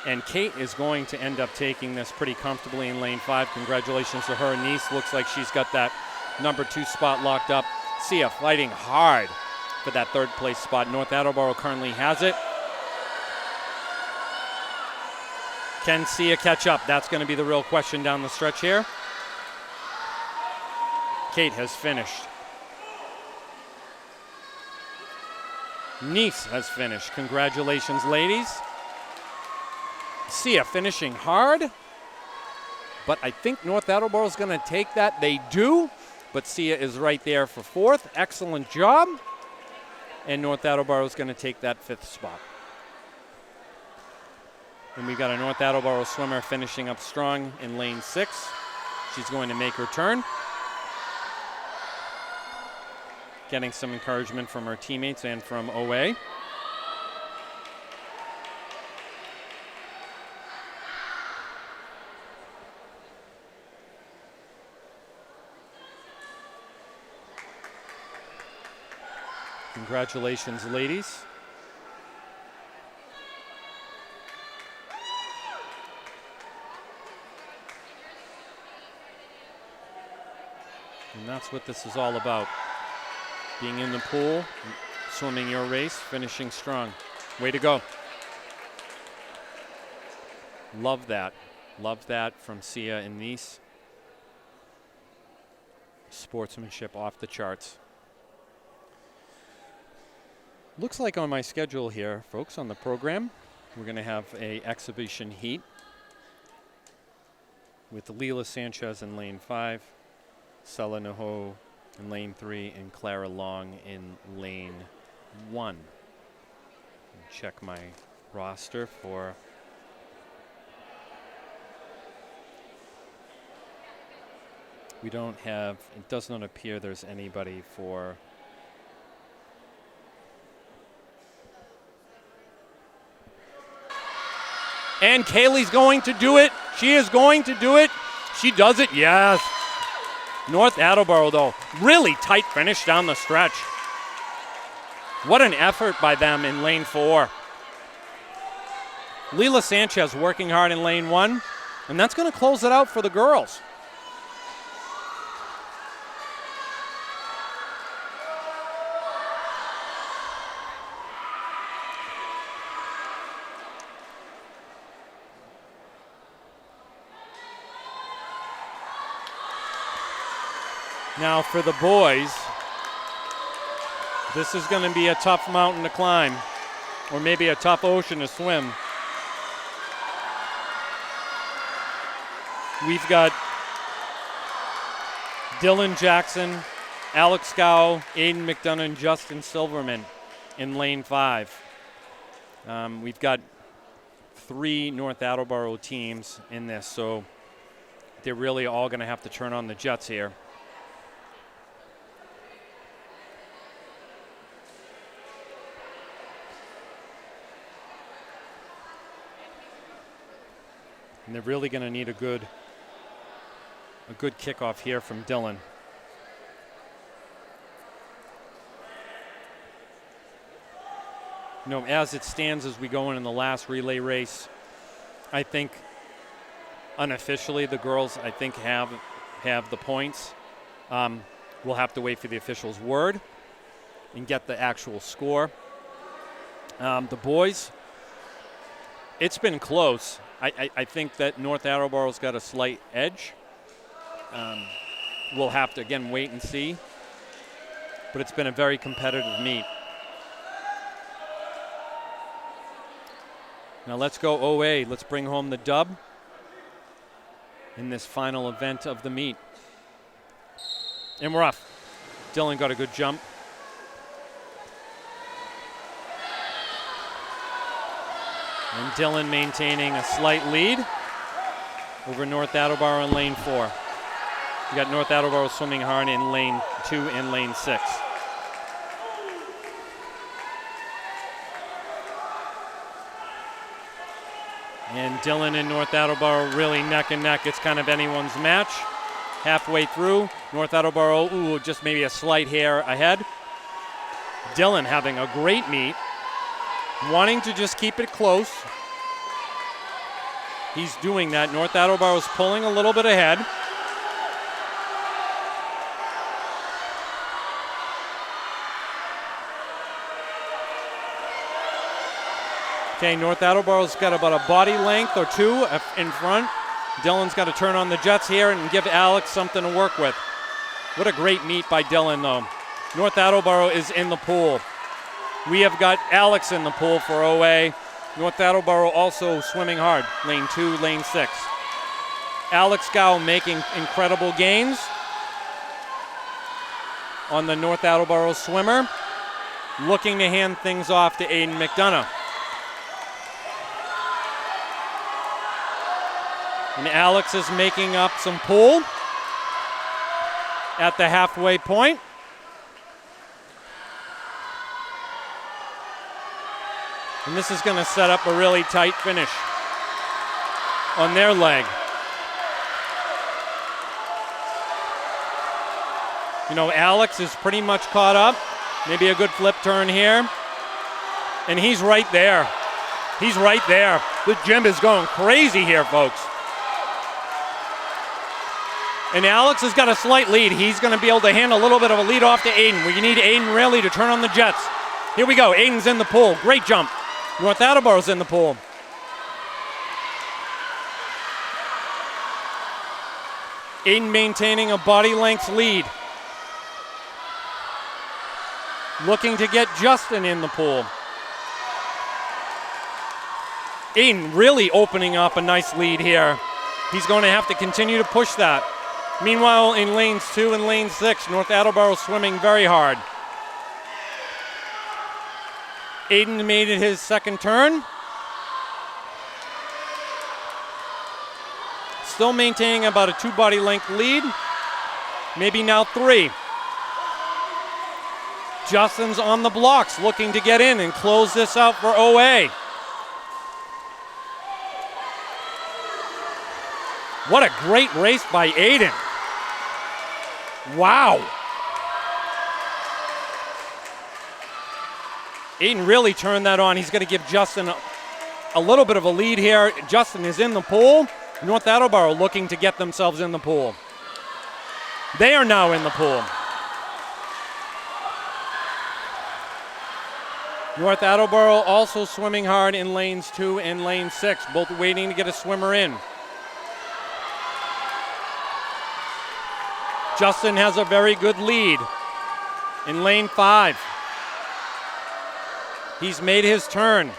And Kate is going to end up taking this pretty comfortably in lane 5. Congratulations to her. Nice looks like she's got that number 2 spot locked up. Sia fighting hard for that third place spot. North Attleboro currently has it. Can Sia catch up? That's going to be the real question down the stretch here. Kate has finished. Nice has finished. Congratulations, ladies. Sia finishing hard, but I think North Attleboro is going to take that. They do, but Sia is right there for fourth. Excellent job. And North Attleboro is going to take that fifth spot. And we've got a North Attleboro swimmer finishing up strong in lane 6. She's going to make her turn. Getting some encouragement from her teammates and from OA. Congratulations, ladies. And that's what this is all about. Being in the pool, swimming your race, finishing strong. Way to go. Love that. Love that from Sia and Nice. Sportsmanship off the charts. Looks like on my schedule here, folks, on the program, we're going to have a exhibition heat with Leila Sanchez in lane 5, Sela Naho in lane 3, and Clara Long in lane 1. Check my roster for we don't have, it does not appear there's anybody for and Kaylee's going to do it. She is going to do it. She does it, yes. North Attleboro, though, really tight finish down the stretch. What an effort by them in lane 4. Leila Sanchez working hard in lane 1, and that's going to close it out for the girls. Now for the boys, this is going to be a tough mountain to climb, or maybe a tough ocean to swim. We've got Dylan Jackson, Alex Gow, Aiden McDonough, and Justin Silverman in lane 5. We've got 3 North Attleboro teams in this, so they're really all going to have to turn on the jets here. And they're really going to need a good kickoff here from Dylan. You know, as it stands as we go in the last relay race, I think unofficially the girls, I think, have the points. We'll have to wait for the official's word and get the actual score. The boys, it's been close. I think that North Attleboro's got a slight edge. We'll have to, again, wait and see. But it's been a very competitive meet. Now let's go OA. Let's bring home the dub in this final event of the meet. And we're off. Dylan got a good jump. And Dylan maintaining a slight lead over North Attleboro in lane 4. You got North Attleboro swimming hard in lane 2 and lane 6. And Dylan and North Attleboro really neck and neck. It's kind of anyone's match. Halfway through, North Attleboro, just maybe a slight hair ahead. Dylan having a great meet. Wanting to just keep it close. He's doing that. North Attleboro's pulling a little bit ahead. Okay, North Attleboro's got about a body length or 2 in front. Dylan's got to turn on the jets here and give Alex something to work with. What a great meet by Dylan, though. North Attleboro is in the pool. We have got Alex in the pool for OA. North Attleboro also swimming hard. Lane 2, lane 6. Alex Gow making incredible gains on the North Attleboro swimmer. Looking to hand things off to Aiden McDonough. And Alex is making up some pool at the halfway point. And this is going to set up a really tight finish on their leg. You know, Alex is pretty much caught up. Maybe a good flip turn here. And he's right there. He's right there. The gym is going crazy here, folks. And Alex has got a slight lead. He's going to be able to hand a little bit of a lead off to Aiden. We need Aiden really to turn on the jets. Here we go. Aiden's in the pool. Great jump. North Attleboro's in the pool. Aiden maintaining a body length lead. Looking to get Justin in the pool. Aiden really opening up a nice lead here. He's going to have to continue to push that. Meanwhile, in lanes 2 and lane 6, North Attleboro swimming very hard. Aiden made it his second turn. Still maintaining about a 2 body length lead. Maybe now 3. Justin's on the blocks looking to get in and close this out for OA. What a great race by Aiden. Wow. Aiden really turned that on. He's going to give Justin a little bit of a lead here. Justin is in the pool. North Attleboro looking to get themselves in the pool. They are now in the pool. North Attleboro also swimming hard in lanes 2 and lane 6, both waiting to get a swimmer in. Justin has a very good lead in lane 5. He's made his turn.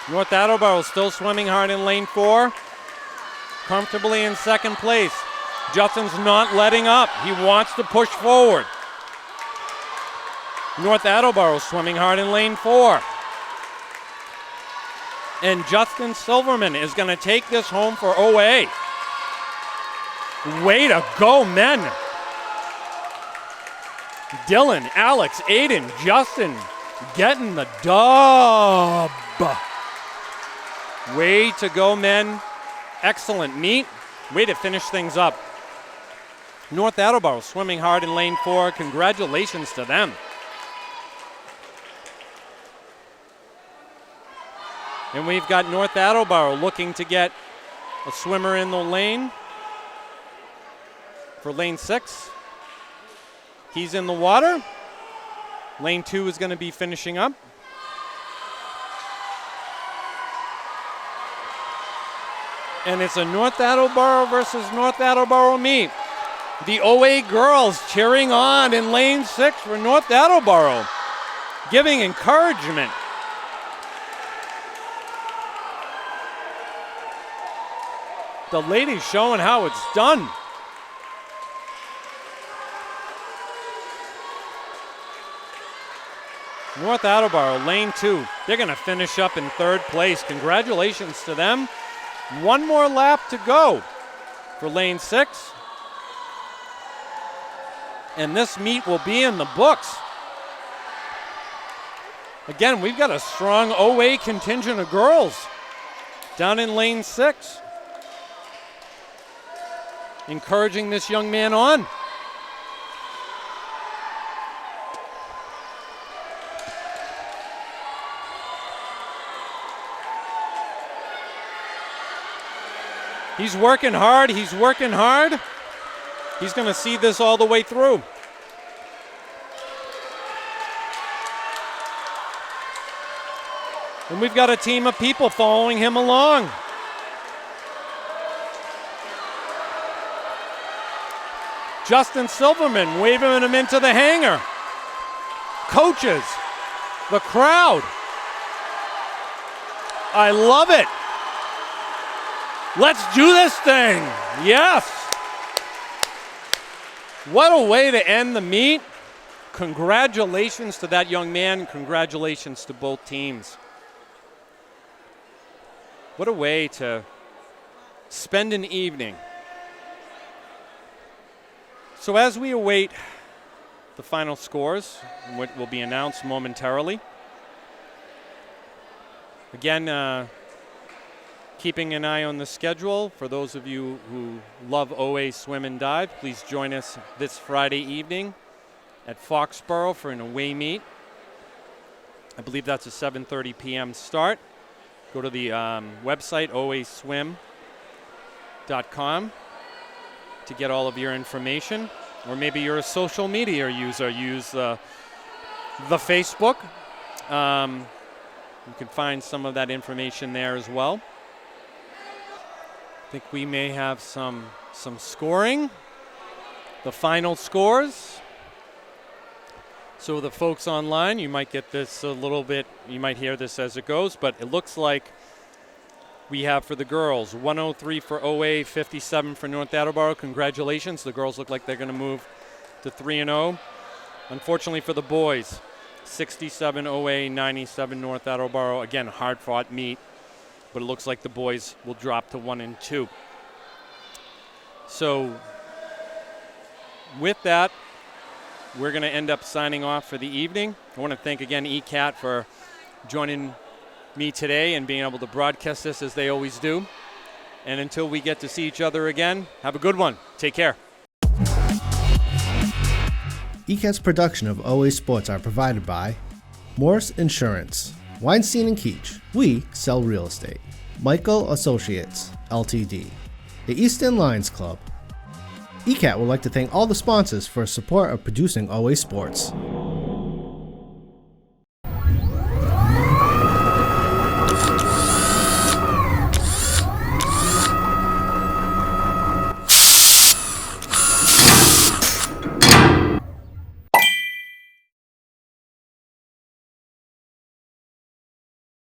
North Attleboro still swimming hard in lane 4. Comfortably in second place. Justin's not letting up. He wants to push forward. North Attleboro swimming hard in lane 4. And Justin Silverman is going to take this home for OA. Way to go, men. Dylan, Alex, Aiden, Justin getting the dub. Way to go, men. Excellent meet. Way to finish things up. North Attleboro swimming hard in lane 4. Congratulations to them. And we've got North Attleboro looking to get a swimmer in the lane for lane 6. He's in the water. Lane 2 is going to be finishing up. And it's a North Attleboro versus North Attleboro meet. The OA girls cheering on in lane 6 for North Attleboro, giving encouragement. The ladies showing how it's done. North Attleboro, lane 2. They're going to finish up in 3rd place. Congratulations to them. One more lap to go for lane 6. And this meet will be in the books. Again, we've got a strong OA contingent of girls down in lane 6. Encouraging this young man on. He's working hard. He's working hard. He's going to see this all the way through. And we've got a team of people following him along. Justin Silverman waving him into the hangar. Coaches, the crowd. I love it. Let's do this thing. Yes. What a way to end the meet. Congratulations to that young man. Congratulations to both teams. What a way to spend an evening. So as we await the final scores, which will be announced momentarily, again, keeping an eye on the schedule. For those of you who love OA Swim and Dive, please join us this Friday evening at Foxborough for an away meet. I believe that's a 7:30 p.m. start. Go to the website, oaswim.com, to get all of your information. Or maybe you're a social media user. Use the Facebook. You can find some of that information there as well. I think we may have some scoring. The final scores. So the folks online, you might get this a little bit, you might hear this as it goes, but it looks like we have for the girls 103 for OA, 57 for North Attleboro. Congratulations. The girls look like they're going to move to 3-0. Unfortunately for the boys, 67 OA, 97 North Attleboro. Again, hard-fought meet, but it looks like the boys will drop to 1-2. So with that, we're going to end up signing off for the evening. I want to thank again ECAT for joining me today and being able to broadcast this as they always do. And until we get to see each other again, have a good one. Take care. ECAT's production of OA Sports are provided by Morse Insurance, Weinstein and Keach, we sell real estate, Michael Associates, Ltd., the Easton Lions Club. ECAT would like to thank all the sponsors for support of producing OA Sports.